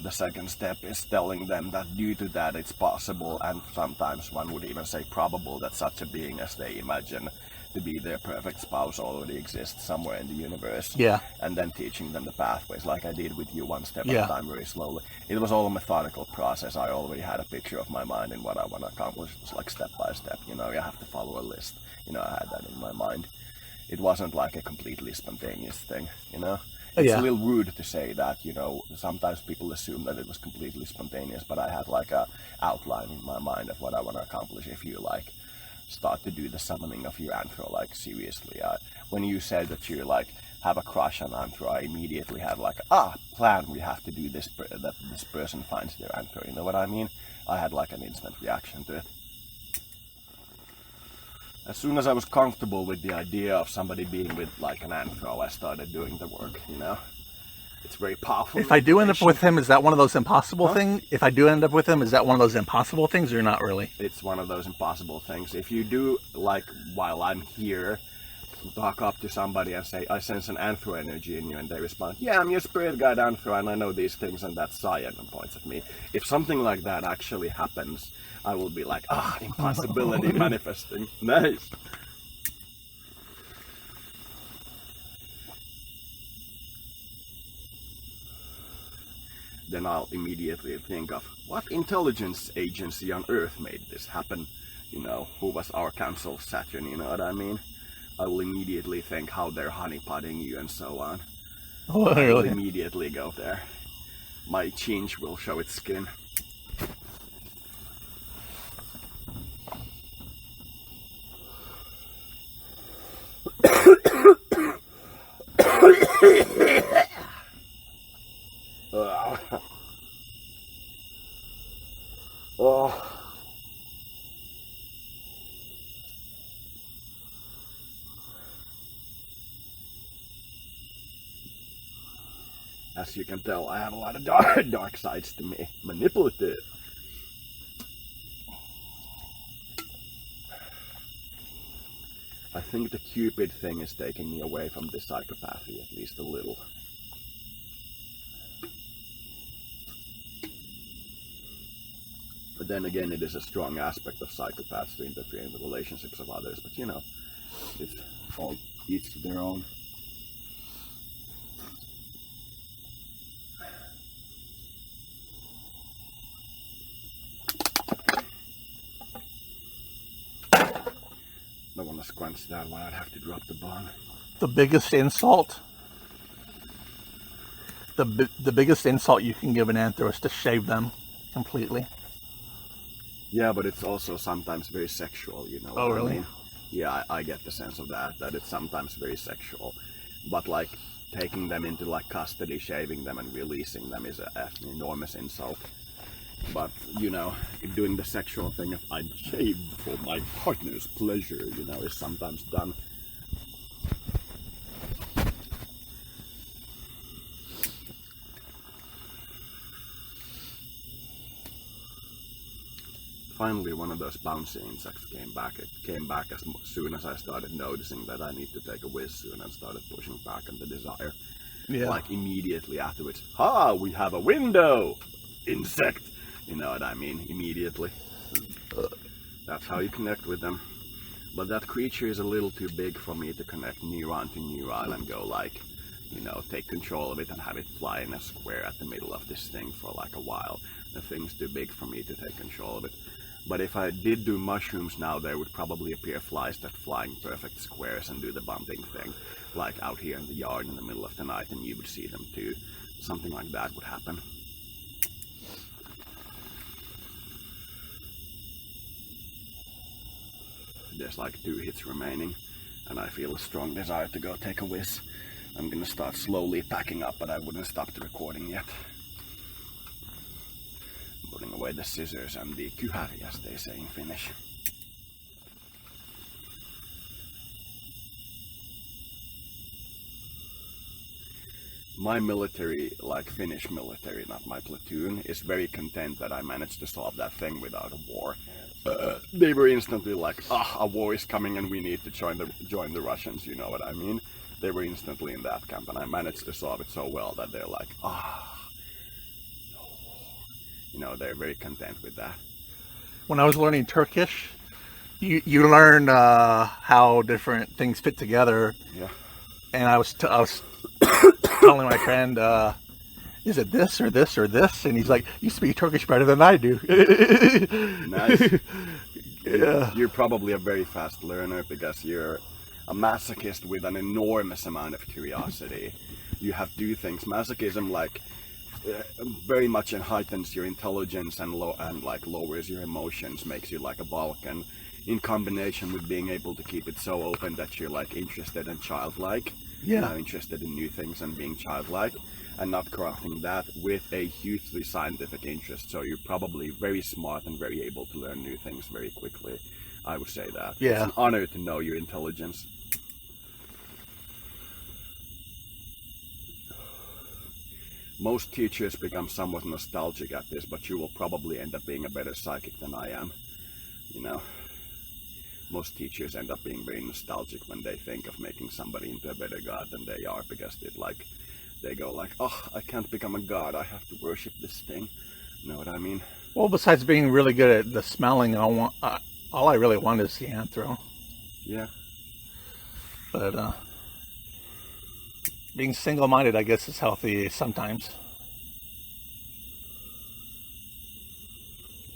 [SPEAKER 3] The second step is telling them that due to that it's possible, and sometimes one would even say probable, that such a being as they imagine to be their perfect spouse already exists somewhere in the universe.
[SPEAKER 2] Yeah.
[SPEAKER 3] And then teaching them the pathways, like I did with you, one step at
[SPEAKER 2] Yeah.
[SPEAKER 3] a time, very slowly. It was all a methodical process. I already had a picture of my mind and what I want to accomplish. It was like step by step, you know, you have to follow a list. You know, I had that in my mind. It wasn't like a completely spontaneous thing, you know? It's
[SPEAKER 2] Yeah.
[SPEAKER 3] a little rude to say that, you know, sometimes people assume that it was completely spontaneous, but I had like a outline in my mind of what I want to accomplish. If you like start to do the summoning of your anthro, like seriously, when you said that you like have a crush on anthro, I immediately had like, plan, we have to do this, that this person finds their anthro, you know what I mean? I had like an instant reaction to it. As soon as I was comfortable with the idea of somebody being with like an anthro, I started doing the work, you know? It's very powerful.
[SPEAKER 2] If I do end up with him, is that one of those impossible
[SPEAKER 3] Huh?
[SPEAKER 2] things? If I do end up with him, is that one of those impossible things or not really?
[SPEAKER 3] It's one of those impossible things. If you do, like, while I'm here, talk up to somebody and say, I sense an anthro energy in you, and they respond, yeah, I'm your spirit guide anthro, and I know these things, and that's Cyan, and points at me. If something like that actually happens, I will be like, impossibility manifesting. Nice. Then I'll immediately think of what intelligence agency on Earth made this happen? You know, who was our council of Saturn, you know what I mean? I will immediately think how they're honeypotting you and so on.
[SPEAKER 2] Oh,
[SPEAKER 3] I will
[SPEAKER 2] really?
[SPEAKER 3] immediately go there. My chinch will show its skin. Oh. As you can tell, I have a lot of dark sides to me. Manipulative. I think the Cupid thing is taking me away from the psychopathy, at least a little. But then again, it is a strong aspect of psychopaths to interfere in the relationships of others. But you know, it's all each to their own. Don't want to scrunch that one. I'd have to drop the bomb.
[SPEAKER 2] The biggest insult. The biggest insult you can give an anthro is to shave them completely.
[SPEAKER 3] Yeah, but it's also sometimes very sexual, you know.
[SPEAKER 2] Oh,
[SPEAKER 3] what
[SPEAKER 2] really?
[SPEAKER 3] I mean? Yeah, I get the sense of that it's sometimes very sexual. But like taking them into like custody, shaving them and releasing them is an enormous insult. But, you know, doing the sexual thing, if I'm shaved for my partner's pleasure, you know, is sometimes done. Finally, one of those bouncy insects came back. It came back as soon as I started noticing that I need to take a whiz soon and started pushing back on the desire.
[SPEAKER 2] Yeah.
[SPEAKER 3] Like immediately afterwards, we have a window! Insect! You know what I mean? Immediately. That's how you connect with them. But that creature is a little too big for me to connect neuron to neuron and go like, you know, take control of it and have it fly in a square at the middle of this thing for like a while. The thing's too big for me to take control of it. But if I did do mushrooms now, there would probably appear flies that fly in perfect squares and do the bumping thing. Like out here in the yard in the middle of the night, and you would see them too. Something like that would happen. There's like 2 hits remaining, and I feel a strong desire to go take a whiz. I'm gonna start slowly packing up, but I wouldn't stop the recording yet. I'm putting away the scissors and the kyhäri, as they say in Finnish. My military, like Finnish military, not my platoon, is very content that I managed to solve that thing without a war. They were instantly like, a war is coming and we need to join the Russians, you know what I mean? They were instantly in that camp, and I managed to solve it so well that they're like, no war. You know, they're very content with that.
[SPEAKER 2] When I was learning Turkish, you learn how different things fit together.
[SPEAKER 3] Yeah.
[SPEAKER 2] And I was telling my friend, is it this or this or this? And he's like, you speak Turkish better than I do.
[SPEAKER 3] Nice.
[SPEAKER 2] Yeah.
[SPEAKER 3] You're probably a very fast learner because you're a masochist with an enormous amount of curiosity. You have to do things. Masochism, like, very much heightens your intelligence and lowers your emotions, makes you like a Balkan. In combination with being able to keep it so open that you're like interested and childlike.
[SPEAKER 2] Yeah.
[SPEAKER 3] Interested in new things and being childlike, and not corrupting that with a hugely scientific interest. So you're probably very smart and very able to learn new things very quickly. I would say that.
[SPEAKER 2] Yeah.
[SPEAKER 3] It's an honor to know your intelligence. Most teachers become somewhat nostalgic at this, but you will probably end up being a better psychic than I am. You know, most teachers end up being very nostalgic when they think of making somebody into a better god than they are, because they go like, oh, I can't become a god, I have to worship this thing. You know what I mean?
[SPEAKER 2] Well, besides being really good at the smelling, all I really want is the anthro.
[SPEAKER 3] Yeah.
[SPEAKER 2] But being single-minded, I guess, is healthy sometimes.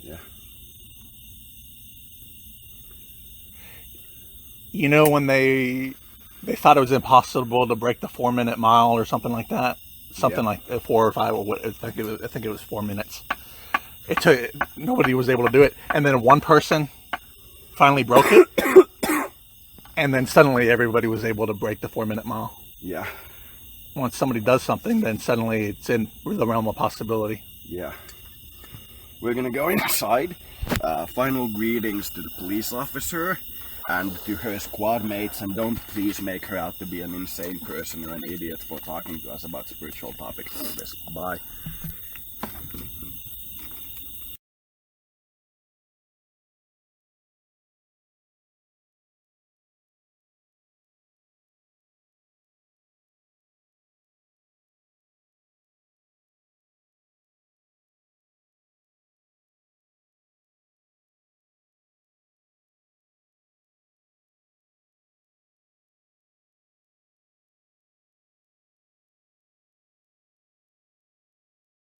[SPEAKER 3] Yeah.
[SPEAKER 2] You know, when they thought it was impossible to break the 4-minute mile or something like that, something like 4 or 5, or I think it was 4 minutes. It took, nobody was able to do it, and then one person finally broke it, and then suddenly everybody was able to break the 4-minute mile.
[SPEAKER 3] Yeah.
[SPEAKER 2] Once somebody does something, then suddenly it's in the realm of possibility.
[SPEAKER 3] Yeah. We're gonna go inside. Final greetings to the police officer and to her squad mates, and don't please make her out to be an insane person or an idiot for talking to us about spiritual topics like this. Bye.